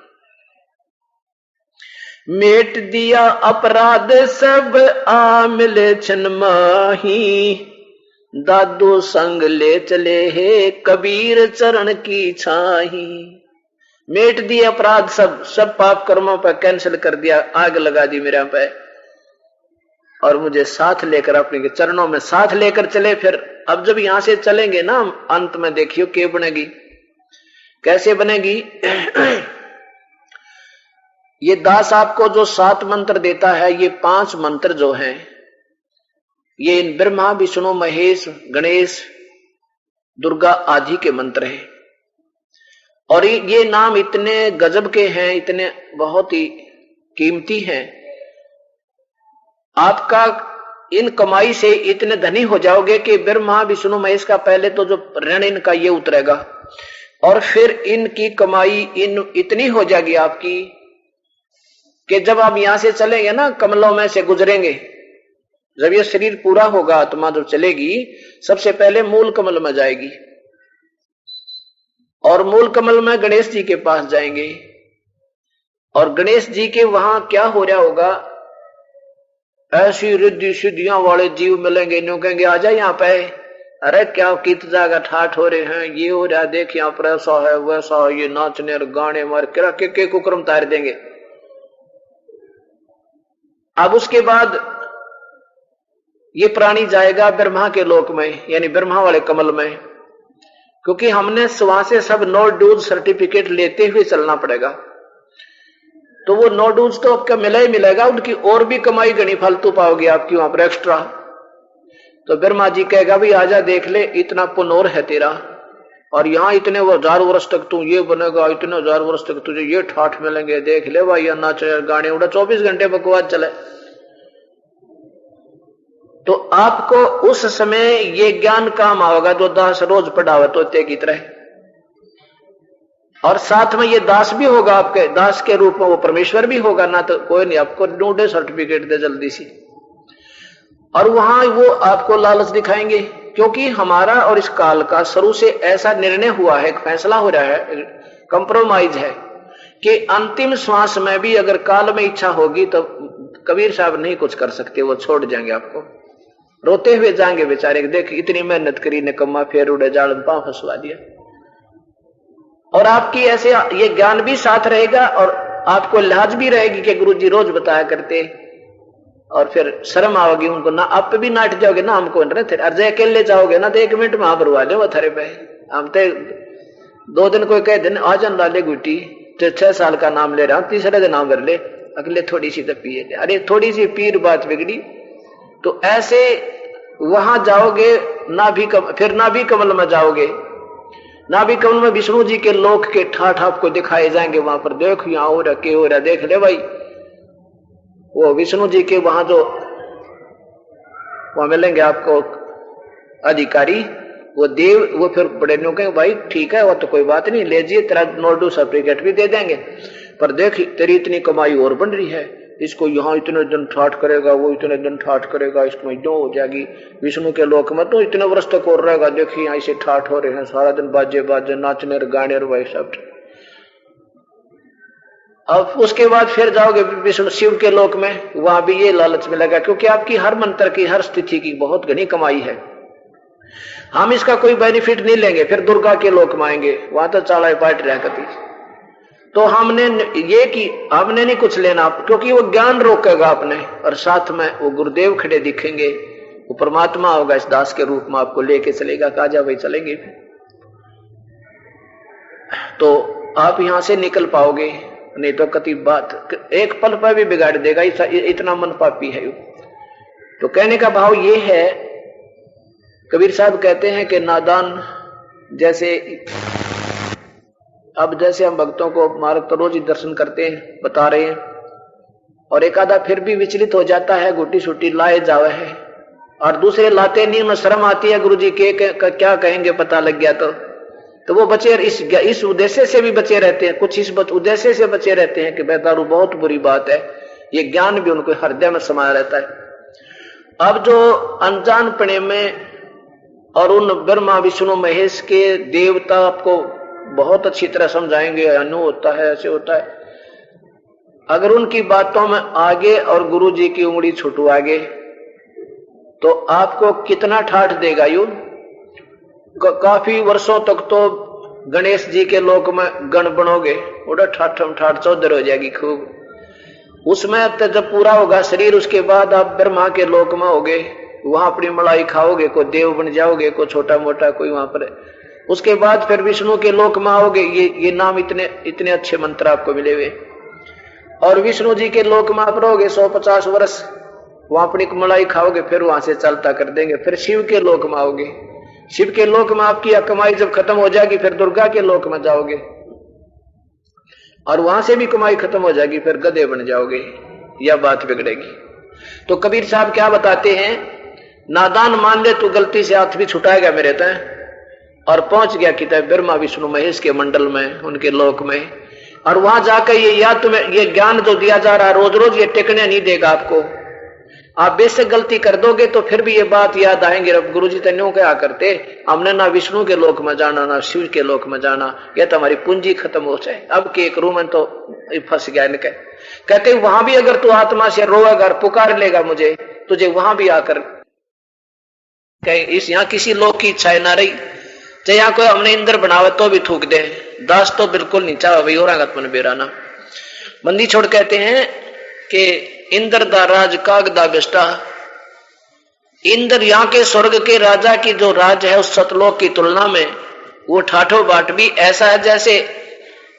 मेट दिया अपराध सब आ मिले छन माही, दादू संग ले चले हे कबीर चरण की छाही। मेट दिए अपराध सब पाप कर्मों पर कैंसिल कर दिया, आग लगा दी मेरे पे, और मुझे साथ लेकर अपने चरणों में साथ लेकर चले। फिर अब जब यहां से चलेंगे ना, अंत में देखियो क्या बनेगी, कैसे बनेगी। ये दास आपको जो 7 मंत्र देता है, ये 5 मंत्र जो हैं, ये इन ब्रह्मा विष्णु महेश गणेश दुर्गा आदि के मंत्र हैं। और ये नाम इतने गजब के हैं, इतने बहुत ही कीमती हैं। आपका इन कमाई से इतने धनी हो जाओगे कि ब्रह्मा विष्णु महेश का पहले तो जो ऋण इनका ये उतरेगा, और फिर इनकी कमाई इतनी हो जाएगी आपकी कि जब आप यहां से चलेंगे ना, कमलों में से गुजरेंगे, जब ये शरीर पूरा होगा, आत्मा जो चलेगी सबसे पहले मूल कमल में जाएगी, और मूल कमल में गणेश जी के पास जाएंगे। और गणेश जी के वहां क्या हो रहा होगा, ऐसी रिद्धि सिद्धियां वाले जीव मिलेंगे, न्यू कहेंगे आजा यहाँ पे, अरे क्या कित जाएगा ठाठ हो रहे हैं, ये हो रहा, देख यहाँ पर ऐसा है वैसा है, ये नाचने और गाने मार के कुक्रम तार देंगे। अब उसके बाद ये प्राणी जाएगा ब्रह्मा के लोक में, यानी ब्रह्मा वाले कमल में, क्योंकि हमने वहां से सब नो ड्यूज सर्टिफिकेट लेते हुए चलना पड़ेगा। तो वो नो ड्यूज तो आपका मिला ही मिलेगा, उनकी और भी कमाई गणी फालतू पाओगे आपकी वहां पर एक्स्ट्रा। तो ब्रह्मा जी कहेगा भाई आजा देख ले, इतना पुनोर है तेरा, और यहाँ इतने 1000 वर्ष तक तू ये बनेगा, इतने 1000 वर्ष तक तुझे ये ठाठ मिलेंगे, देख ले भाई, नाच गाने उड़ा 24 घंटे बकवास चले। तो आपको उस समय ये ज्ञान काम आएगा जो दास रोज पढ़ावे तोते की तरह, और साथ में ये दास भी होगा, आपके दास के रूप में वो परमेश्वर भी होगा ना, तो कोई नहीं आपको ढूंढे सर्टिफिकेट दे जल्दी सी। और वहां वो आपको लालच दिखाएंगे, क्योंकि हमारा और इस काल का शुरू से ऐसा निर्णय हुआ है, फैसला हो रहा है, कंप्रोमाइज है कि अंतिम श्वास में भी अगर काल में इच्छा होगी तो कबीर साहब नहीं कुछ कर सकते, वो छोड़ जाएंगे आपको, रोते हुए जाएंगे बेचारे, देख इतनी मेहनत करी निकम्मा, फिर उड़े जाल में पांव फंसवा दिया। और आपकी ऐसे ये ज्ञान भी साथ रहेगा, और आपको लिहाज भी रहेगी कि गुरुजी रोज बताया करते, और फिर शर्म आओगी उनको ना, आप भी नाट जाओगे ना, हमको अर्ज अकेले जाओगे ना तो 1 मिनट में भरवा दे वो थरे पे। हम तो 2 दिन कोई कह दिन आ जान डाले गुटी, तो 6 साल का नाम ले रहा हूं, तीसरे दिन नाम भर ले, अगले थोड़ी सी तो पिए, अरे थोड़ी सी पीर बात बिगड़ी। तो ऐसे वहां जाओगे ना भी फिर ना भी कमल में जाओगे, ना भी कमल में विष्णु जी के लोक के ठाठ आपको दिखाए जाएंगे, वहां पर देखो यहाँ हो रहा के हो रहा, देख ले भाई, वो विष्णु जी के वहां जो वहां मिलेंगे आपको अधिकारी, वो देव, वो फिर बड़े नो कहेंगे भाई ठीक है वो तो कोई बात नहीं, ले जाइए तेरा नोडू सर्टिफिकेट भी दे देंगे, पर देख तेरी इतनी कमाई और बन रही है, इसको यहाँ इतने दिन ठाठ करेगा, वो इतने दिन ठाठ करेगा, इसमें जो हो जाएगी, विष्णु के लोक में तो इतने वर्ष तक और रहेगा, देखिए यहाँ से ठाठ हो रहे हैं, सारा दिन बाजे बाजे नाचने गाने और वही सब। अब उसके बाद फिर जाओगे विष्णु शिव के लोक में, वहां भी ये लालच मिलेगा, क्योंकि आपकी हर मंत्र की हर स्थिति की बहुत घनी कमाई है, हम इसका कोई बेनिफिट नहीं लेंगे। फिर दुर्गा के लोक में आएंगे, वहां तो चाला पाट रहा कभी, तो हमने ये कि हमने नहीं कुछ लेना, क्योंकि वो ज्ञान रोकेगा आपने, और साथ में वो गुरुदेव खड़े दिखेंगे, वो परमात्मा होगा इस दास के रूप में, आपको लेके चलेगा, काजा भाई चलेंगे, तो आप यहां से निकल पाओगे, नहीं तो कति बात एक पल पर भी बिगाड़ देगा, इतना मन पापी है। तो कहने का भाव ये है, कबीर साहब कहते हैं कि नादान जैसे, अब जैसे हम भक्तों को मार्ग तो रोज ही दर्शन करते हैं, बता रहे हैं, और एक आधा फिर भी विचलित हो जाता है, गुटी छुट्टी लाए जावे है, और दूसरे लाते नहीं, में शर्म आती है, गुरुजी के क्या कहेंगे पता लग गया तो वो बचे, इस उद्देश्य से भी बचे रहते हैं, कुछ इस उद्देश्य से बचे रहते हैं कि बेदारू बहुत बुरी बात है, ये ज्ञान भी उनको हृदय में समाया रहता है। अब जो अनजान पने में और उन ब्रह्मा विष्णु महेश के देवता आपको बहुत अच्छी तरह समझाएंगे, अनु होता है, ऐसे होता है, अगर उनकी बातों में आगे और गुरु जी की उंगली छुटवागे तो आपको कितना ठाठ देगा यू। काफी वर्षों तक तो गणेश जी के लोक में गण बनोगे, उड़ा ठाठम ठाठ चौधर हो जाएगी खूब, उसमें तो जब पूरा होगा शरीर, उसके बाद आप ब्रह्मा के लोक में होगे, वहां अपनी मलाई खाओगे, कोई देव बन जाओगे, कोई छोटा मोटा कोई वहां पर, उसके बाद फिर विष्णु के लोक में आओगे, ये नाम इतने अच्छे मंत्र आपको मिले हुए, और विष्णु जी के लोक में आप रहोगे 150 वर्ष, वहां अपनी मलाई खाओगे, फिर वहां से चलता कर देंगे, फिर शिव के लोक में आओगे, शिव के लोक में आपकी कमाई जब खत्म हो जाएगी फिर दुर्गा के लोक में जाओगे, और वहां से भी कमाई खत्म हो जाएगी फिर गधे बन जाओगे, यह बात बिगड़ेगी। तो कबीर साहब क्या बताते हैं, नादान मान ले तू गलती से हाथ भी छुटाएगा मेरे तय, और पहुंच गया कि ब्रह्मा विष्णु महेश के मंडल में, उनके लोक में, और वहां जाकर ये याद तुम्हें ये ज्ञान जो दिया जा रहा रोज रोज ये टिकने नहीं देगा आपको। आप बेशक गलती कर दोगे तो फिर भी ये बात याद आएंगे, अब गुरु जी तो क्या करते, हमने ना विष्णु के लोक में जाना ना शिव के लोक में जाना, यह तो हमारी पूंजी खत्म हो जाए, अब के एक रूम में तो फंस गया इनके। कहते वहां भी अगर तू आत्मा से रोएगा पुकार लेगा मुझे, तुझे वहां भी आकर इस यहाँ किसी लोक की इच्छा ना रही, चाहे यहाँ कोई हमने इंद्र बनावे तो भी थूक दे, दास तो बिल्कुल नहीं चाह भाई और मन बेराना। बंदी छोड़ कहते हैं कि इंद्र दा राज काग दा बेस्टा, इंद्र यहाँ के स्वर्ग के राजा की जो राज है उस सतलोक की तुलना में वो ठाठो बाट भी ऐसा है जैसे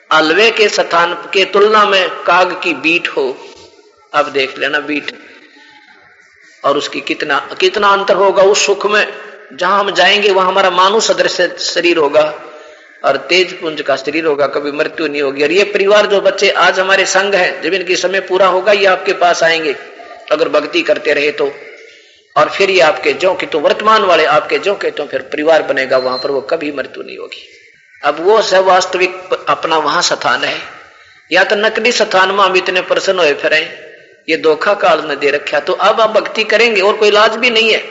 अलवे के स्थान के तुलना में काग की बीट हो। अब देख लेना बीट और उसकी कितना कितना अंतर होगा उस सुख में। जहां हम जाएंगे वहां हमारा मानव सदृश शरीर होगा और तेज पुंज का शरीर होगा, कभी मृत्यु नहीं होगी। और ये परिवार जो बच्चे आज हमारे संग हैं, जब इनकी समय पूरा होगा ये आपके पास आएंगे अगर भक्ति करते रहे तो, और फिर ये आपके जो कि तो वर्तमान वाले आपके जो के तो फिर परिवार बनेगा, वहां पर वो कभी मृत्यु नहीं होगी। अब वो सब वास्तविक अपना वहां स्थान है, या तो नकली स्थान में हम इतने प्रसन्न हुए फिर ये धोखा काल ने दे रखा। तो अब आप भक्ति करेंगे और कोई इलाज भी नहीं है।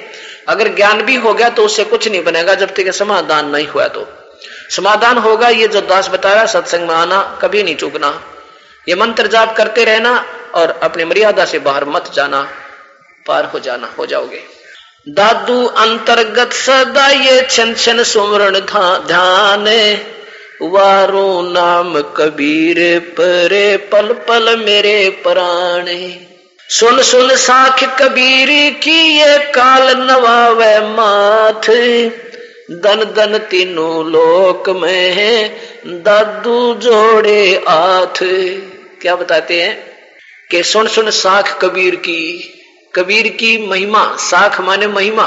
अगर ज्ञान भी हो गया तो उससे कुछ नहीं बनेगा जब तक समाधान नहीं हुआ। तो समाधान होगा ये जो दास बताया, सत्संग में आना, कभी नहीं चूकना, ये मंत्र जाप करते रहना और अपनी मर्यादा से बाहर मत जाना, पार हो जाना, हो जाओगे। दादू अंतर्गत सदा ये छन छन सुमरण ध्यान, वारो नाम कबीर परे पल पल मेरे प्राणे। सुन सुन साख कबीर की ये काल नवावे माथ, दन दन तीनों लोक में है दादू जोड़े हाथ। क्या बताते हैं कि सुन सुन साख कबीर की महिमा, साख माने महिमा,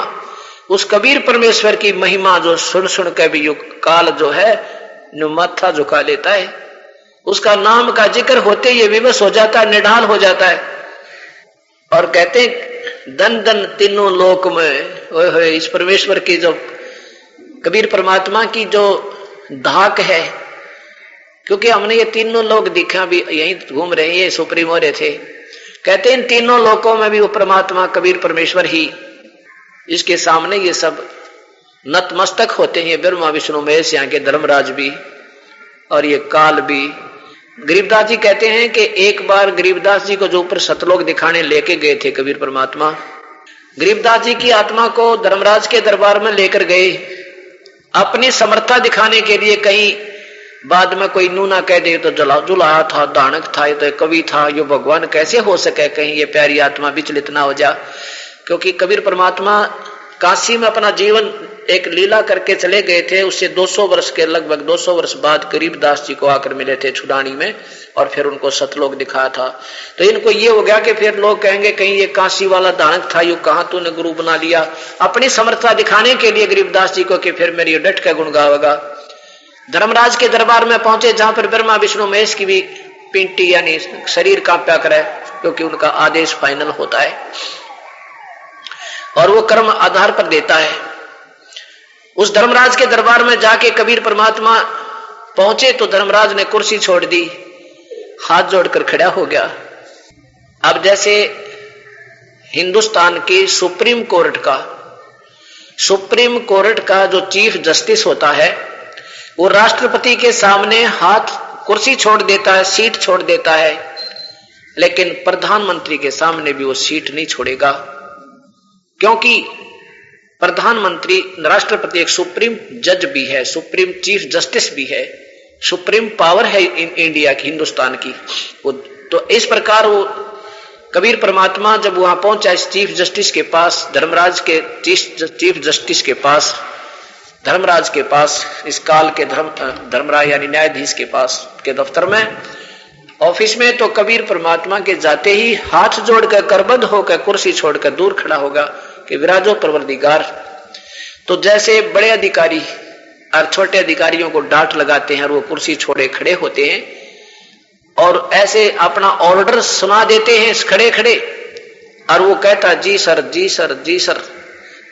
उस कबीर परमेश्वर की महिमा जो सुन सुन के भी काल जो है माथा झुका लेता है, उसका नाम का जिक्र होते ये विवश हो जाता है, निढाल हो जाता है। और कहते दन दन तीनों लोक में, ओए इस परमेश्वर की जो कबीर परमात्मा की जो धाक है, क्योंकि हमने ये तीनों लोग दिखा भी यहीं घूम रहे हैं, ये सुप्रीम हो रहे थे। कहते इन तीनों लोकों में भी वो परमात्मा कबीर परमेश्वर ही, इसके सामने ये सब नतमस्तक होते हैं, ब्रह्मा विष्णु महेश, यहाँ के धर्मराज भी और ये काल भी। गरीबदास जी कहते हैं कि एक बार गरीबदास जी को जो ऊपर सतलोक दिखाने लेके गए थे कबीर परमात्मा, गरीबदास जी की आत्मा को धर्मराज के दरबार में लेकर गए अपनी समर्था दिखाने के लिए। कहीं बाद में कोई नू ना कह दे तो जुलाहा था, दानक था, तो कवि था, यो भगवान कैसे हो सके, कहीं ये प्यारी आत्मा विचलित ना हो जा। क्योंकि कबीर परमात्मा काशी में अपना जीवन एक लीला करके चले गए थे, उससे 200 वर्ष के लगभग 200 वर्ष बाद गरीबदास जी को आकर मिले थे छुड़ानी में, और फिर उनको सतलोक दिखाया था। तो इनको ये हो गया कि फिर लोग कहेंगे कहीं ये काशी वाला दानक था, यू कहां तूने गुरु बना लिया, अपनी समर्था दिखाने के लिए गरीबदास जी को, कि फिर मेरी डट का गुण गावेगा। धर्मराज के दरबार में पहुंचे जहां पर ब्रह्मा विष्णु महेश की भी पिंटी यानी शरीर कांपा करे, क्योंकि उनका आदेश फाइनल होता है और वो कर्म आधार पर देता है। उस धर्मराज के दरबार में जाके कबीर परमात्मा पहुंचे तो धर्मराज ने कुर्सी छोड़ दी, हाथ जोड़कर खड़ा हो गया। अब जैसे हिंदुस्तान की सुप्रीम कोर्ट का जो चीफ जस्टिस होता है वो राष्ट्रपति के सामने हाथ कुर्सी छोड़ देता है, सीट छोड़ देता है, लेकिन प्रधानमंत्री के सामने भी वो सीट नहीं छोड़ेगा, क्योंकि प्रधानमंत्री राष्ट्रपति एक सुप्रीम जज भी है, सुप्रीम चीफ जस्टिस भी है, सुप्रीम पावर है इंडिया की, हिंदुस्तान की। तो इस प्रकार वो कबीर परमात्मा जब वहां पहुंचा इस चीफ जस्टिस के पास, धर्मराज के चीफ जस्टिस के पास, धर्मराज के पास, इस काल के धर्मराज यानी न्यायाधीश के पास के दफ्तर में, ऑफिस में, तो कबीर परमात्मा के जाते ही हाथ जोड़कर करबद्ध होकर कुर्सी छोड़कर दूर खड़ा होगा कि विराजो परवरदिगार। तो जैसे बड़े अधिकारी और छोटे अधिकारियों को डांट लगाते हैं और वो कुर्सी छोड़े खड़े होते हैं और ऐसे अपना ऑर्डर सुना देते हैं खड़े खड़े, और वो कहता जी सर जी सर जी सर,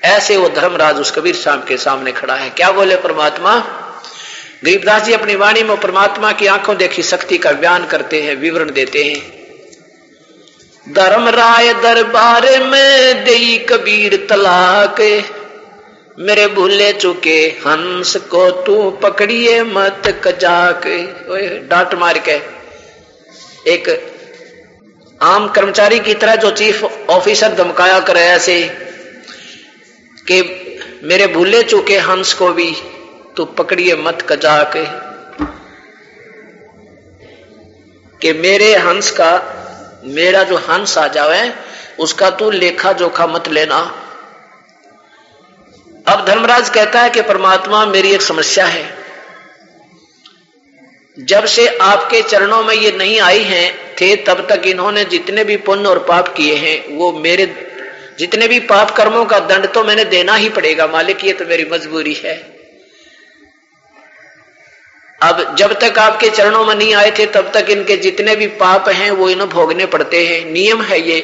ऐसे वो धर्मराज उस कबीर साहब के सामने खड़ा है। क्या बोले परमात्मा? गरीबदास जी अपनी वाणी में परमात्मा की आंखों देखी शक्ति का बयान करते हैं, विवरण देते हैं। धर्मराय दरबार में देई कबीर तलाक, मेरे भूले चुके हंस को तू पकड़िए मत कजाक। डांट मार के एक आम कर्मचारी की तरह जो चीफ ऑफिसर धमकाया करे ऐसे कि मेरे भूले चुके हंस को भी तू पकड़िए मत कजाक, कि मेरे हंस का, मेरा जो हंस आ जावे उसका तू लेखा जोखा मत लेना। अब धर्मराज कहता है कि परमात्मा मेरी एक समस्या है, जब से आपके चरणों में ये नहीं आई हैं थे तब तक इन्होंने जितने भी पुण्य और पाप किए हैं वो मेरे जितने भी पाप कर्मों का दंड तो मैंने देना ही पड़ेगा मालिक, ये तो मेरी मजबूरी है। अब जब तक आपके चरणों में नहीं आए थे तब तक इनके जितने भी पाप हैं वो इन्हें भोगने पड़ते हैं। नियम है ये,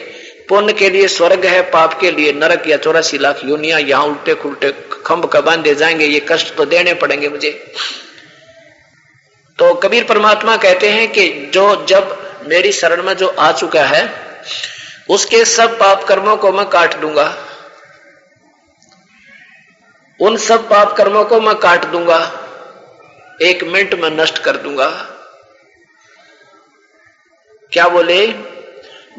पुण्य के लिए स्वर्ग है, पाप के लिए नरक या 84 लाख योनियां, यहां उल्टे खुलटे खंभ का बांधे जाएंगे, ये कष्ट तो देने पड़ेंगे मुझे। तो कबीर परमात्मा कहते हैं कि जो जब मेरी शरण में जो आ चुका है उसके सब पाप कर्मों को मैं काट दूंगा, उन सब पाप कर्मों को मैं काट दूंगा, 1 मिनट में नष्ट कर दूंगा। क्या बोले?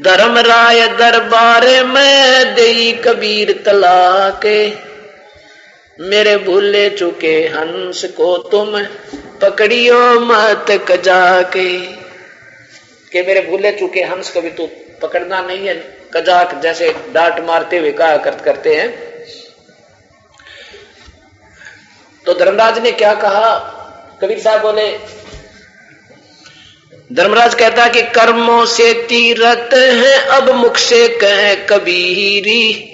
धर्मराय दरबार में देई कबीर तलाक, मेरे भूले चुके हंस को तुम पकड़ियो मत कजाक, कि मेरे भूले चुके हंस को भी तू पकड़ना नहीं है कजाक, जैसे डांट मारते हुए कहा करते हैं। तो धर्मराज ने क्या कहा? कबीर साहब बोले, धर्मराज कहता कि कर्मों से तीरथ है अब मुख से कहे कबीरी,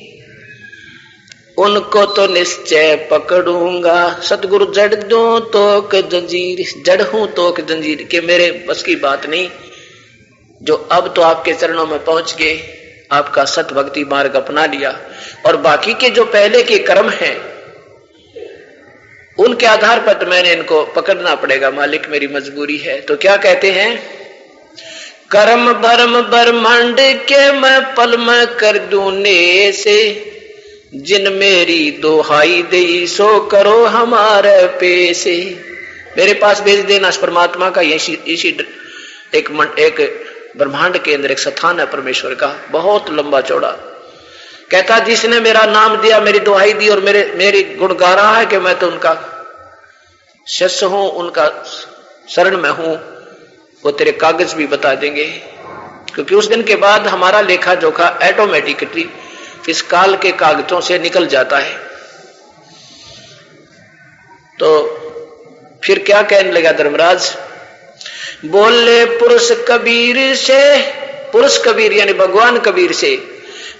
उनको तो निश्चय पकड़ूंगा, सतगुरु जड़ दो तोक जंजीर, जड़ हूं तोक जंजीर, के मेरे बस की बात नहीं, जो अब तो आपके चरणों में पहुंच गए, आपका सत भक्ति मार्ग अपना लिया, और बाकी के जो पहले के कर्म हैं उनके आधार पर मैंने इनको पकड़ना पड़ेगा मालिक, मेरी मजबूरी है। तो क्या कहते हैं? कर्म भरम ब्रह्मांड के मैं पल में कर दूं ने से, जिन मेरी दोहाई दई सो करो हमारे पेशे। मेरे पास भेज देना परमात्मा का इसी एक ब्रह्मांड के अंदर एक स्थान है परमेश्वर का, बहुत लंबा चौड़ा। कहता जिसने मेरा नाम दिया, मेरी दुहाई दी और मेरी गुण गा रहा है कि मैं तो उनका शिष्य हूं, उनका शरण में हूं, वो तेरे कागज भी बता देंगे, क्योंकि उस दिन के बाद हमारा लेखा जोखा ऑटोमेटिकली इस काल के कागजों से निकल जाता है। तो फिर क्या कहने लगा धर्मराज? बोले पुरुष कबीर से, पुरुष कबीर यानी भगवान कबीर से,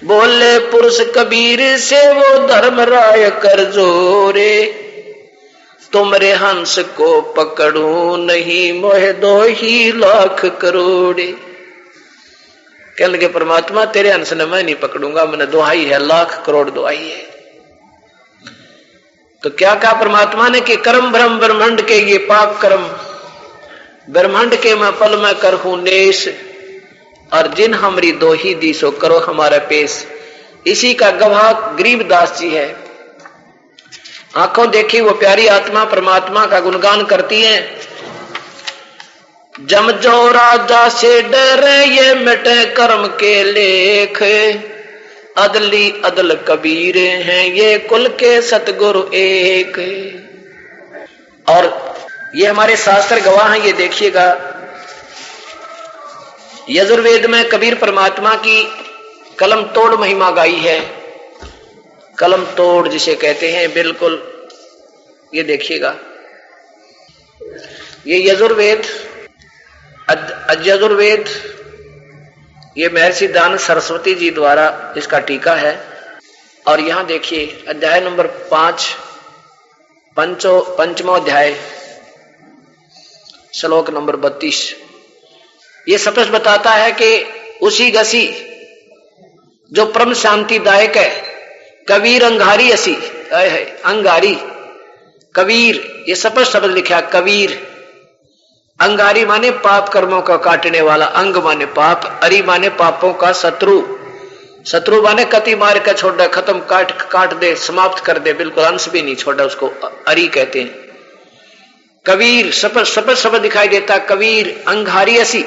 बोले पुरुष कबीर से वो धर्मराय कर जोरे, तुमरे हंस को पकड़ू नहीं मोह 2 लाख करोड़े। कहने लगे परमात्मा तेरे हंस ने मैं नहीं पकड़ूंगा, मैंने दुहाई है, लाख करोड़ दुहाई है। तो क्या कहा परमात्मा ने कि कर्म भ्रम ब्रह्मांड के ये पाप कर्म ब्रह्मांड के मैं पल में कर हूं नेश, और जिन हमारी दोही दी सो करो हमारा पेश। इसी का गवाह गरीबदास जी है। आंखों देखी वो प्यारी आत्मा परमात्मा का गुणगान करती है। जम जो राजा से डरे ये मिटे कर्म के लेख, अदली अदल कबीर हैं ये कुल के सतगुरु एक। और ये हमारे शास्त्र गवाह हैं। ये देखिएगा यजुर्वेद में कबीर परमात्मा की कलम तोड़ महिमा गाई है। कलम तोड़ जिसे कहते हैं, बिल्कुल ये देखिएगा, ये यजुर्वेद यजुर्वेद ये महर्षि दान सरस्वती जी द्वारा इसका टीका है। और यहां देखिए अध्याय नंबर 5 पंचमो अध्याय श्लोक नंबर 32। ये स्पष्ट बताता है कि उसी गसी जो परम शांतिदायक है। कबीर अंगारी असी है, अंगारी कबीर, ये स्पष्ट शब्द लिखा कबीर। अंगारी माने पाप कर्मों का काटने वाला, अंग माने पाप, अरि माने पापों का शत्रु, शत्रु माने कति मार का छोड़, खत्म काट दे, समाप्त कर दे, बिल्कुल अंश भी नहीं छोड़ा, उसको अरि कहते हैं। कबीर सपट शब्द दिखाई देता, कबीर अंगारी असी।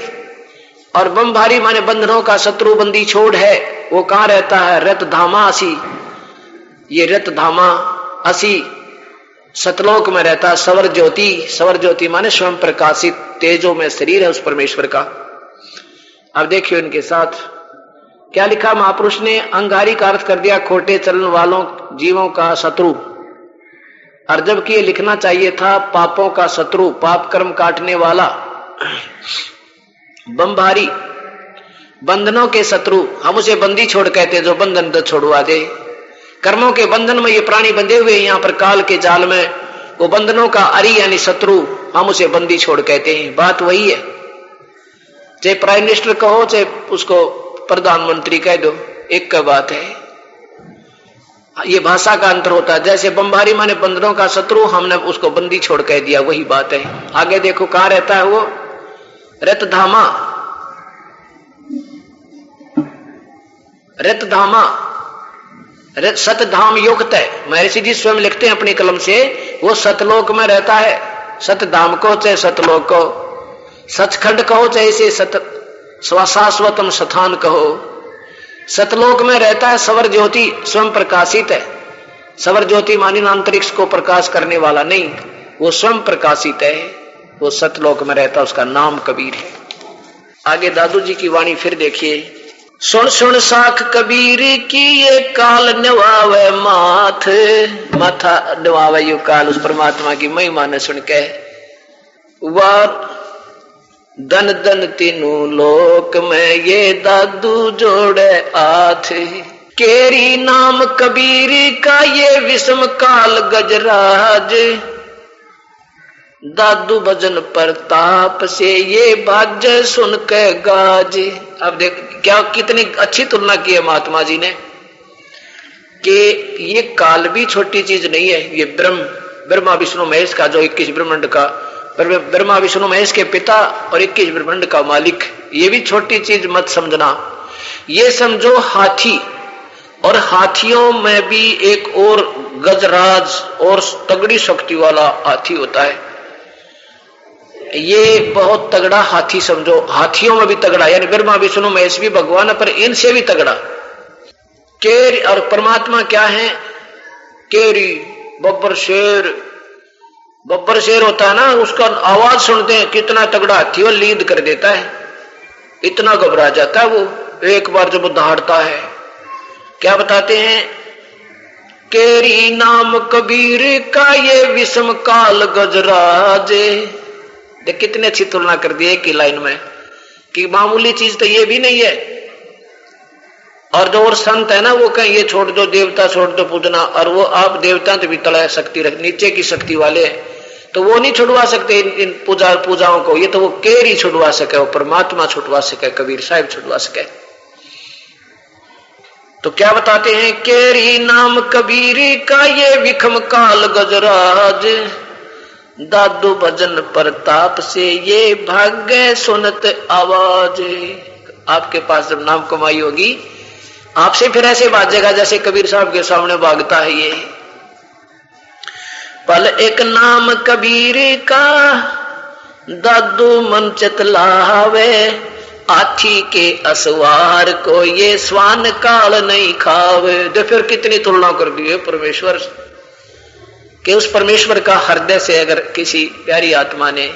और बमभारी माने बंधनों का शत्रु, बंदी छोड़ है, वो कहां रहता है? रत धामा असी। ये रत धामा असी सतलोक में रहता। सवर ज्योति, सवर ज्योति माने स्वयं प्रकाशित, तेजो में शरीर है उस परमेश्वर का। अब देखिए इनके साथ क्या लिखा महापुरुष ने। अंगारी का अर्थ कर दिया खोटे चलन वालों जीवों का शत्रु, और जबकि ये लिखना चाहिए था पापों का शत्रु, पाप कर्म काटने वाला। बमभारी बंधनों के शत्रु, हम उसे बंदी छोड़ कहते, जो बंधन तो छोड़वा दे। कर्मों के बंधन में ये प्राणी बंधे हुए यहाँ पर काल के जाल में, वो बंधनों का अरि यानी शत्रु, हम उसे बंदी छोड़ कहते हैं। बात वही है, चाहे प्राइम मिनिस्टर कहो चाहे उसको प्रधानमंत्री कह दो, एक का बात है। ये भाषा का अंतर होता है। जैसे बमभारी माने बंधनों का शत्रु, हमने उसको बंदी छोड़ कह दिया, वही बात है। आगे देखो कहां रहता है वो? रतधामा, रतधामा सतधाम युक्त है। महर्षि जी स्वयं लिखते हैं अपनी कलम से, वो सतलोक में रहता है। सतधाम को चाहे सतलोक को, सचखंड कहो चाहे इसे शाश्वतम स्थान कहो, सतलोक में रहता है। सवर ज्योति स्वयं प्रकाशित है। सवर ज्योति मानी अंतरिक्ष को प्रकाश करने वाला नहीं, वो स्वयं प्रकाशित है, वो सतलोक में रहता, उसका नाम कबीर है। आगे दादू जी की वाणी फिर देखिए। सुन सुन साख कबीर की ये काल नवावे माथ, माथा नवावे यू काल, उस परमात्मा की महिमा ने सुन के। वार दन दन तीनों लोक में ये दादू जोड़े आथ, केरी नाम कबीर का ये विषम काल गजराज, दादू भजन प्रताप से ये बाजे सुन के गाज। अब देख क्या कितनी अच्छी तुलना की है महात्मा जी ने, कि ये काल भी छोटी चीज नहीं है। ये ब्रह्मा विष्णु महेश का, जो 21 ब्रह्मांड का, ब्रह्मा विष्णु महेश के पिता और 21 ब्रह्मांड का मालिक, ये भी छोटी चीज मत समझना। ये समझो हाथी, और हाथियों में भी एक और गजराज और तगड़ी शक्ति वाला हाथी होता है। ये बहुत तगड़ा हाथी समझो, हाथियों में भी तगड़ा, यानी ब्रह्मा विष्णु महेश भी भगवान है, पर इनसे भी तगड़ा। केरी और परमात्मा क्या है? केरी बब्बर शेर, बब्बर शेर होता है ना, उसका आवाज सुनते हैं कितना तगड़ा हाथी, वो लीद कर देता है, इतना घबरा जाता है वो एक बार जब वो दहाड़ता है। क्या बताते हैं? केरी नाम कबीर का ये विषम काल गजराज। देख कितनी अच्छी तुलना कर दी एक ही लाइन में, कि मामूली चीज तो ये भी नहीं है। और जो और संत है ना, वो कहें ये छोड़ दो, देवता छोड़ दो पूजना, और वो आप देवता तो भी तला शक्ति रख, नीचे की शक्ति वाले हैं, तो वो नहीं छुड़वा सकते इन पूजाओं को। ये तो वो केरी छुड़वा सके, वो परमात्मा छुड़वा सके, कबीर साहिब छुड़वा सके। तो क्या बताते हैं? केरी नाम कबीर का ये विखम काल गजराज, दादू भजन प्रताप से ये भाग्य सुनत आवाज। आपके पास जब नाम कमाई होगी, आपसे फिर ऐसे बाजेगा जैसे कबीर साहब के सामने भागता है ये। पल एक नाम कबीर का दादू मन चतलावे, हाथी के असवार को ये स्वान काल नहीं खावे। तो फिर कितनी तुलना कर दी है परमेश्वर, कि उस परमेश्वर का हृदय से अगर किसी प्यारी आत्मा ने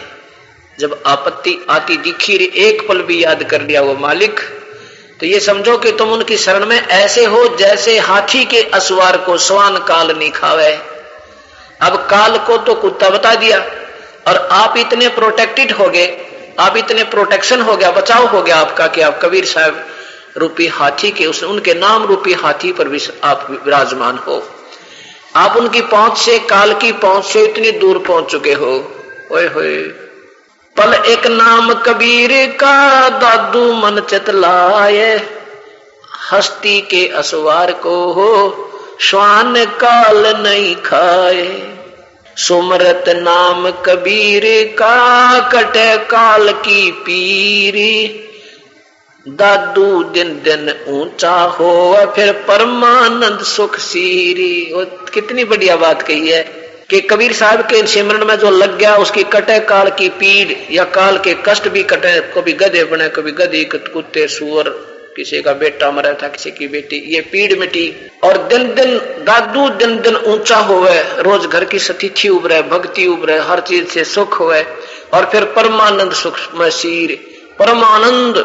जब आपत्ति आती दिखी, एक पल भी याद कर लिया वो मालिक, तो ये समझो कि तुम उनकी शरण में ऐसे हो जैसे हाथी के असवार को स्वान काल नहीं खावे। अब काल को तो कुत्ता बता दिया, और आप इतने प्रोटेक्टेड हो गए, आप इतने प्रोटेक्शन हो गया, बचाव हो गया आपका, कि आप कबीर साहब रूपी हाथी के उनके नाम रूपी हाथी पर भी आप विराजमान हो। आप उनकी पहुंच से, काल की पहुंच से इतनी दूर पहुंच चुके हो। ओए होए। पल एक नाम कबीर का दादू मन चितलाए, हस्ती के असवार को हो श्वान काल नहीं खाए। सुमरत नाम कबीर का कटे काल की पीरी, दादू दिन दिन ऊंचा हो फिर परमानंद सुख सीरी। कितनी बढ़िया बात कही है कि कबीर साहब के सिमरन में जो लग गया उसकी कटे काल की पीड़ या काल के कष्ट भी कटे। कभी गधे बने, कभी गधी, कुत्ते, सुअर, किसी का बेटा मरा था, किसी की बेटी, ये पीड़ मिटी। और दिन दिन दादू दिन दिन ऊंचा होवे, रोज घर की सतिथि उभरे, भक्ति उभरे, हर चीज से सुख होवे और फिर परमानंद सुख में शीर, परमानंद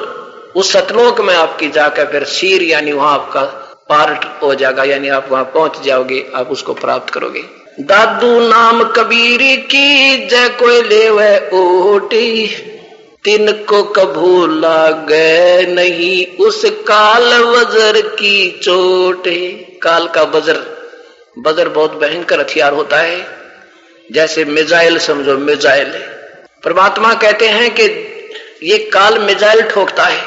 उस सतलोक में आपकी जाकर फिर शीर यानी वहां आपका पार्ट हो जाएगा, यानी आप वहां पहुंच जाओगे, आप उसको प्राप्त करोगे। दादू नाम कबीर की जय कोई लेवे ओटी, तिनको कभू लागे नहीं उस काल वज्र की चोट। काल का वज्र बहुत भयंकर हथियार होता है, जैसे मिसाइल समझो, मिसाइल। परमात्मा कहते हैं कि ये काल मिसाइल ठोकता है।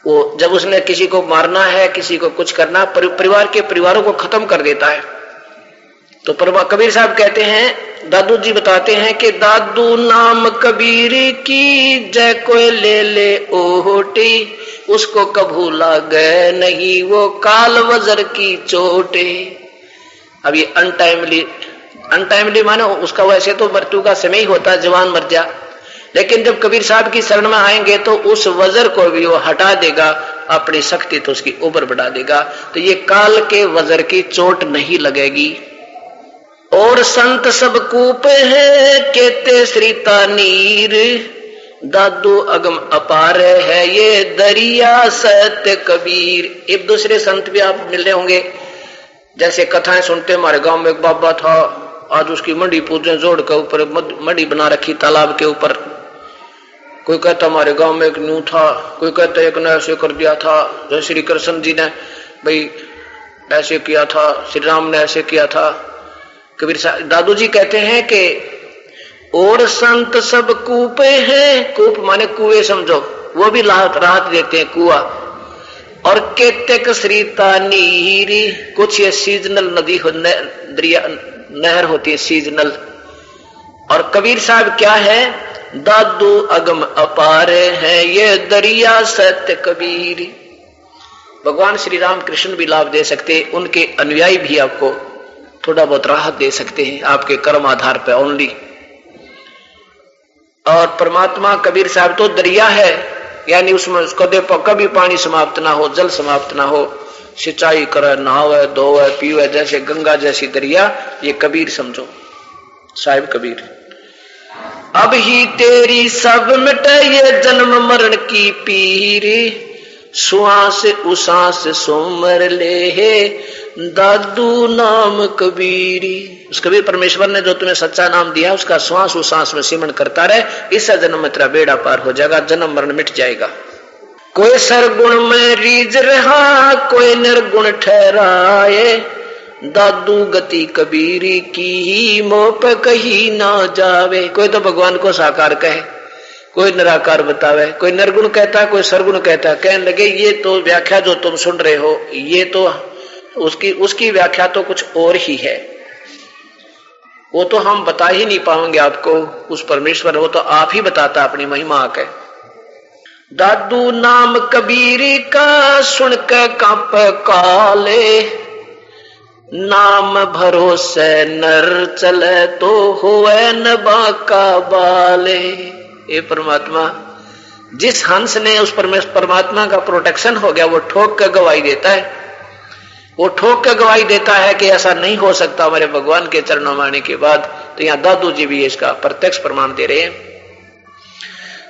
वो जब उसने किसी को मारना है, किसी को कुछ करना, परिवार के परिवारों को खत्म कर देता है। तो कबीर साहब कहते हैं, दादू जी बताते हैं कि दादू नाम कबीर की जय कोई ले ले ओटी, उसको कभू लागे नहीं वो काल वज्र की चोटे। अब ये अनटाइमली माने उसका वैसे तो मृत्यु का समय ही होता है, जवान मर जा, लेकिन जब कबीर साहब की शरण में आएंगे तो उस वज्र को भी वो हटा देगा, अपनी शक्ति तो उसकी ऊपर बढ़ा देगा। तो ये काल के वज्र की चोट नहीं लगेगी। और संत सब कूप है केते श्रीता नीर, दादू अगम अपार है ये दरिया सत्य कबीर। एक दूसरे संत भी आप मिले होंगे, जैसे कथाएं सुनते, हमारे गांव में एक बाबा था, आज उसकी मंडी पूजन जोड़ के ऊपर मंडी बना रखी तालाब के ऊपर। कोई कहता हमारे गांव में एक न्यू था, कोई कहता एक ने ऐसे कर दिया था, जैसे श्री कृष्ण जी ने भाई ऐसे किया था, श्री राम ने ऐसे किया था। कबीर साहब दादू जी कहते हैं कि और संत सब कूपे हैं, कूप माने कुएं समझो, वो भी राहत देते हैं, कुआ। और केतेक श्रीता नीरी, कुछ ये सीजनल नदी हो, दरिया नहर होती है सीजनल। और कबीर साहब क्या है, दादू अगम अपार है ये दरिया सत्य कबीर। भगवान श्री राम कृष्ण भी लाभ दे सकते, उनके अनुयायी भी आपको थोड़ा बहुत राहत दे सकते हैं आपके कर्म आधार पर ओनली। और परमात्मा कबीर साहब तो दरिया है, यानी उसमें कभी पानी समाप्त ना हो, जल समाप्त ना हो, सिंचाई करे, नहावे, धोवे, पीवे, जैसे गंगा जैसी दरिया, ये कबीर समझो, साहिब कबीर। अब ही तेरी सब मिटे ये जन्म मरण की पीरी, श्वास उसास सोमर ले हे दादू नाम कबीरी। उस कबीर परमेश्वर ने जो तुम्हें सच्चा नाम दिया, उसका श्वास उसास में सिमरण करता रहे, इस जन्म में तेरा बेड़ा पार हो जाएगा, जन्म मरण मिट जाएगा। कोई सरगुण में रीझ रहा, कोई निर्गुण ठहराए, दादू गति कबीरी की मोह पे कहीं ना जावे। कोई तो भगवान को साकार कहे, कोई निराकार बतावे, कोई निर्गुण कहता है, कोई सरगुण कहता है। कहने लगे ये तो व्याख्या जो तुम सुन रहे हो, ये तो उसकी व्याख्या तो कुछ और ही है, वो तो हम बता ही नहीं पाएंगे आपको। उस परमेश्वर वो तो आप ही बताता अपनी महिमा आके। दादू नाम कबीरी का सुन के कांप काले, नाम भरोसे नर चले तो होए न बाका बाले। ये परमात्मा, जिस हंस ने उस परमात्मा का प्रोटेक्शन हो गया, वो ठोक कर गवाही देता है, वो ठोक कर गवाही देता है कि ऐसा नहीं हो सकता हमारे भगवान के चरणों में आने के बाद। तो यहाँ दादू जी भी इसका प्रत्यक्ष प्रमाण दे रहे हैं।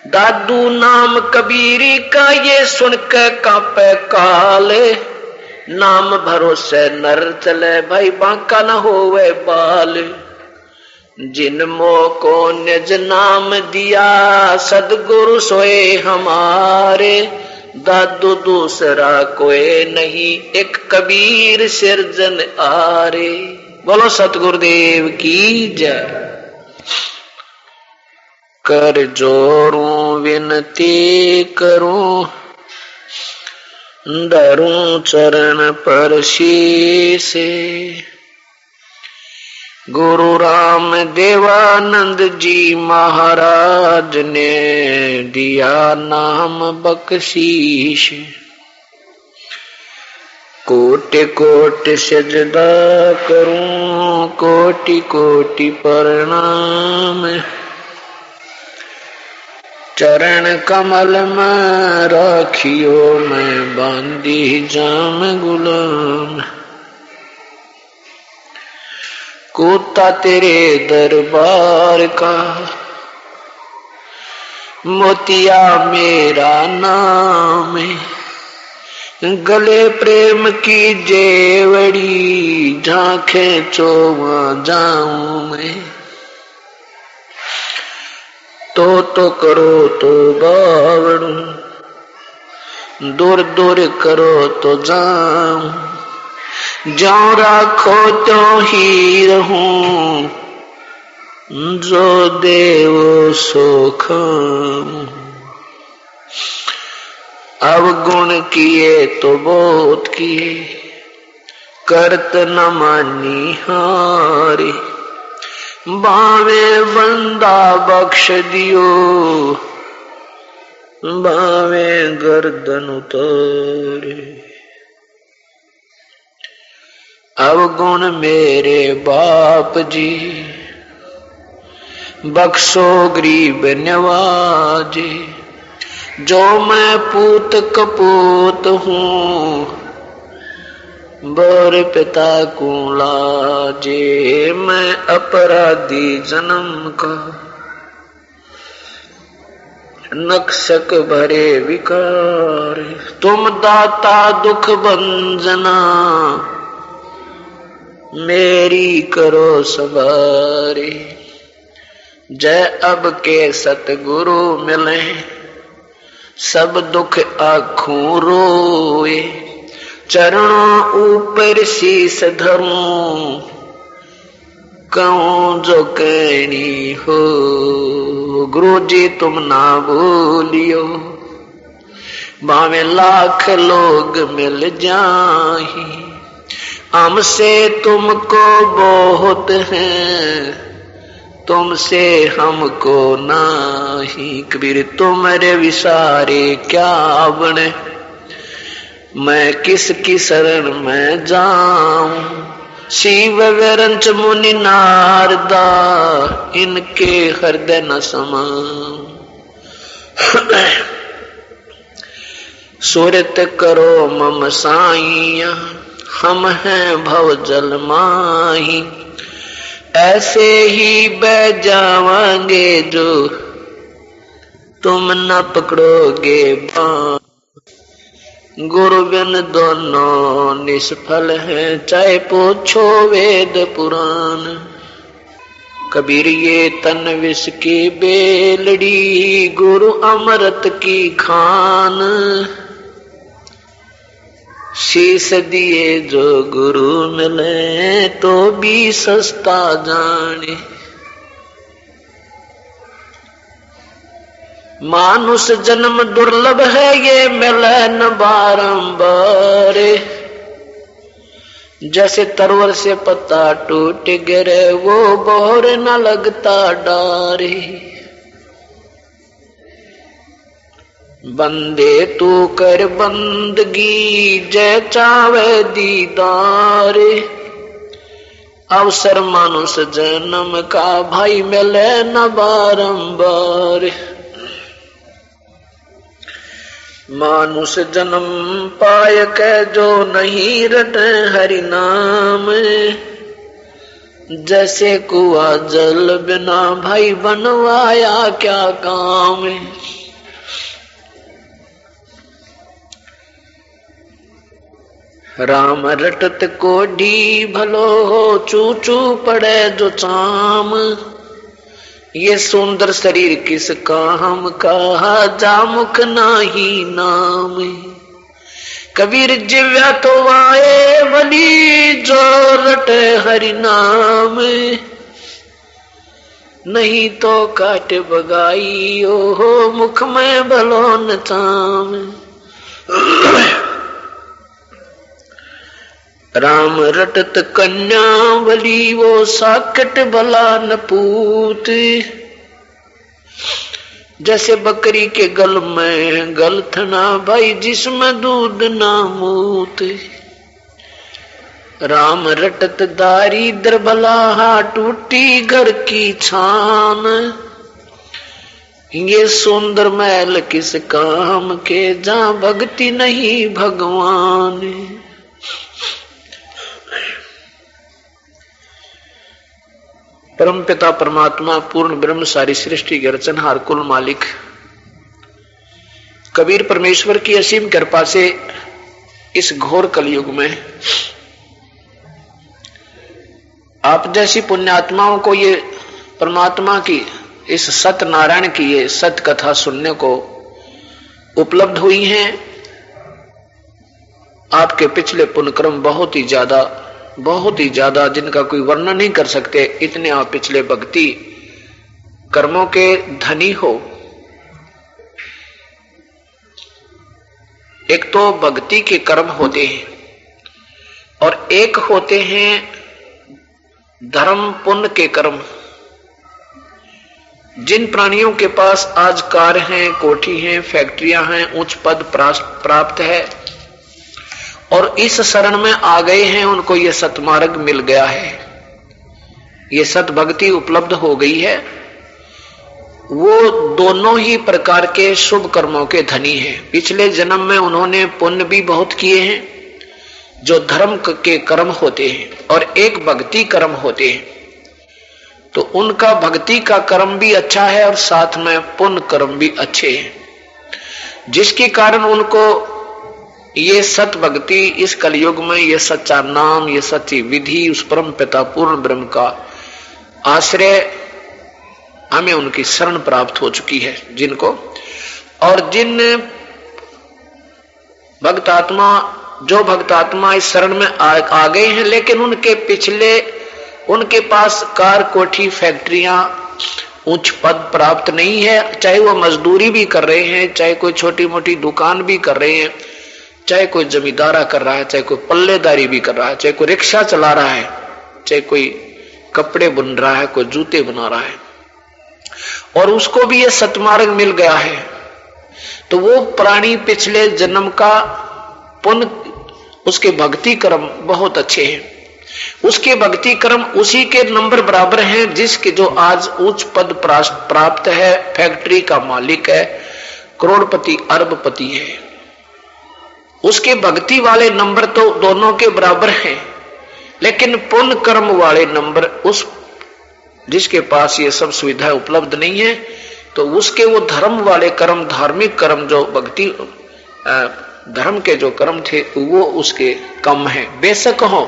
दादू नाम कबीरी का ये सुन के कांपे काले, नाम भरोसे नर चले भाई बांका न होवे बाल। जिन मोह को निज नाम दिया सदगुरु सोए हमारे, दादू दूसरा कोई नहीं एक कबीर सिरजन आरे। बोलो सतगुरुदेव की जय। कर जोरूं विनती करूं, धरूं चरण पर शीश। गुरु राम देवानंद जी महाराज ने दिया नाम बख्शीश। कोटि कोटि सजदा करूं, कोटि कोटि प्रणाम। चरण कमल में राखियो मैं बांधी जाम गुलाम। कूता तेरे दरबार का, मोतिया मेरा नाम। गले प्रेम की जेवड़ी, झांखे चोवा जाऊं मैं। तो करो तो बावड़ू, दूर दूर करो तो जाऊं। जाऊं राखो तो ही रहूं, जो देवो सो खाऊं। अवगुण किए तो बहुत किए, करत न मानी हारे। बावे बंदा बख्श दियो, बावे गर्दन उतारे। अवगुण मेरे बाप जी, बख्शो गरीब नवाजे। जो मैं पूत कपूत हूँ, बर पिता को लाजे। मैं अपराधी जन्म का, नक्शक भरे विकार। तुम दाता दुख भंजना, मेरी करो सवारी। जय अब के सतगुरु मिले, सब दुख आँखों रोए। चरणों ऊपर शीस धरूं, कहूं जो कहनी हो। गुरु जी तुम ना भूलियो, भावे लाख लोग मिल जाही। हमसे तुमको बहुत है, तुमसे हमको नाही। कबीर तुम्हारे विसारे क्या बने, मैं किसकी शरण में जाऊं। शिव विरंच मुनि नारदा, इनके हृदय न समाऊं। सुरत करो मम साइया, हम हैं भव जल माही। ऐसे ही बह जावांगे जो, तुम न पकड़ोगे बाण। गुरु बिन दोनों निष्फल हैं, चाहे पूछो वेद पुराण। कबीर ये तन विष की बेलड़ी, गुरु अमृत की खान। शीश दिए जो गुरु मिले, तो भी सस्ता जाने। मानुष जन्म दुर्लभ है, ये मिले न बारंबार। जैसे तरवर से पत्ता टूट गिरे, वो बोर न लगता डारे। बंदे तू कर बंदगी, जय चावे दीदार। अवसर मानुष जन्म का, भाई मिले न बारंबार। मानुष जन्म पाय के, जो नहीं रटे हरि नाम। जैसे कुआ जल बिना, भाई बनवाया क्या काम। राम रटत कोढ़ी भलो हो, चू चू पड़े जो चाम। ये सुंदर शरीर किस काम का, जा मुख नाही नाम। कबीर जिव्या तो वाए बली जो रटे हरि नाम, नहीं तो काट बगाई ओहो मुख में भलो न चाम। राम रटत कन्या बली वो साकट भला न पूत, जैसे बकरी के गल में गलथना भाई जिसमें दूध ना मूत। राम रटत दारिद्र भला टूटी घर की छान, ये सुंदर महल किस काम के जहां भक्ति नहीं भगवान। परम पिता परमात्मा पूर्ण ब्रह्म सारी सृष्टि के रचनहार कुल मालिक कबीर परमेश्वर की असीम कृपा से इस घोर कलयुग में आप जैसी पुण्यात्माओं को ये परमात्मा की इस सत्यनारायण की ये सत्य कथा सुनने को उपलब्ध हुई हैं। आपके पिछले पुण्यक्रम बहुत ही ज्यादा जिनका कोई वर्णन नहीं कर सकते, इतने आप पिछले भक्ति कर्मों के धनी हो। एक तो भक्ति के कर्म होते हैं और एक होते हैं धर्म पुण्य के कर्म। जिन प्राणियों के पास आज कार हैं, कोठी हैं, फैक्ट्रियां हैं, उच्च पद प्राप्त है और इस शरण में आ गए हैं, उनको ये सतमार्ग मिल गया है, ये सत भक्ति उपलब्ध हो गई है, वो दोनों ही प्रकार के शुभ कर्मों के धनी हैं। पिछले जन्म में उन्होंने पुण्य भी बहुत किए हैं जो धर्म के कर्म होते हैं और एक भक्ति कर्म होते हैं, तो उनका भक्ति का कर्म भी अच्छा है और साथ में पुण्य कर्म भी अच्छे हैं, जिसके कारण उनको ये सत भक्ति इस कलयुग में ये सच्चा नाम, ये सच्ची विधि, उस परम पिता पूर्ण ब्रह्म का आश्रय हमें उनकी शरण प्राप्त हो चुकी है जिनको। और जिन भक्तात्मा इस शरण में आ गए हैं, लेकिन उनके पिछले उनके पास कार, कोठी, फैक्ट्रियां, उच्च पद प्राप्त नहीं है, चाहे वो मजदूरी भी कर रहे हैं, चाहे कोई छोटी मोटी दुकान भी कर रहे हैं, चाहे कोई जमींदारा कर रहा है, चाहे कोई पल्लेदारी भी कर रहा है, चाहे कोई रिक्शा चला रहा है, चाहे कोई कपड़े बुन रहा है, कोई जूते बना रहा है, और उसको भी ये सतमार्ग मिल गया है, तो वो प्राणी पिछले जन्म का पुण्य, उसके भक्ति कर्म बहुत अच्छे हैं। उसके भक्ति कर्म उसी के नंबर बराबर हैं जिसके जो आज उच्च पद प्राप्त है, फैक्ट्री का मालिक है, करोड़पति अरबपति है। उसके भक्ति वाले नंबर तो दोनों के बराबर हैं, लेकिन पुण्य कर्म वाले नंबर उस जिसके पास ये सब सुविधाएं उपलब्ध नहीं है, तो उसके वो धर्म वाले कर्म, धार्मिक कर्म, जो भक्ति धर्म के जो कर्म थे वो उसके कम है। बेशक हो,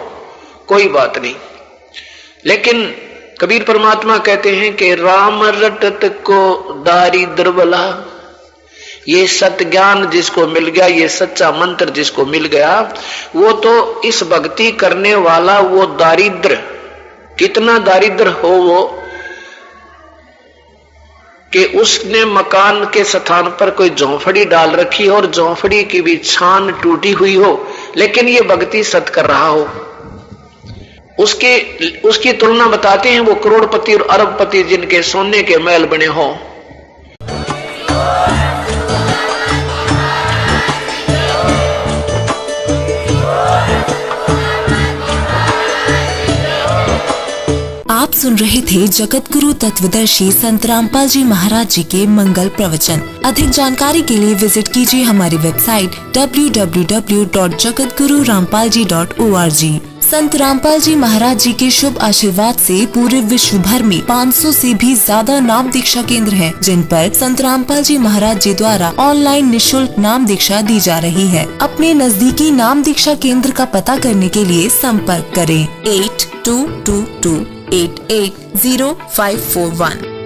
कोई बात नहीं, लेकिन कबीर परमात्मा कहते हैं कि राम रटत को दारिद्र भला, ये सत्य ज्ञान जिसको मिल गया, ये सच्चा मंत्र जिसको मिल गया, वो तो इस भक्ति करने वाला वो दारिद्र, कितना दारिद्र हो वो कि उसने मकान के स्थान पर कोई झोंपड़ी डाल रखी और झोंपड़ी की भी छान टूटी हुई हो, लेकिन ये भक्ति सत कर रहा हो, उसकी तुलना बताते हैं वो करोड़पति और अरबपति जिनके सोने के महल बने हो। आप सुन रहे थे जगत गुरु तत्वदर्शी संत रामपाल जी महाराज जी के मंगल प्रवचन। अधिक जानकारी के लिए विजिट कीजिए हमारी वेबसाइट www.jagatgururampalji.org। संत रामपाल जी महाराज जी के शुभ आशीर्वाद से पूरे विश्व भर में 500 से भी ज्यादा नाम दीक्षा केंद्र हैं, जिन पर संत रामपाल जी महाराज जी द्वारा ऑनलाइन निःशुल्क नाम दीक्षा दी जा रही है। अपने नजदीकी नाम दीक्षा केंद्र का पता करने के लिए संपर्क करें 8222880541।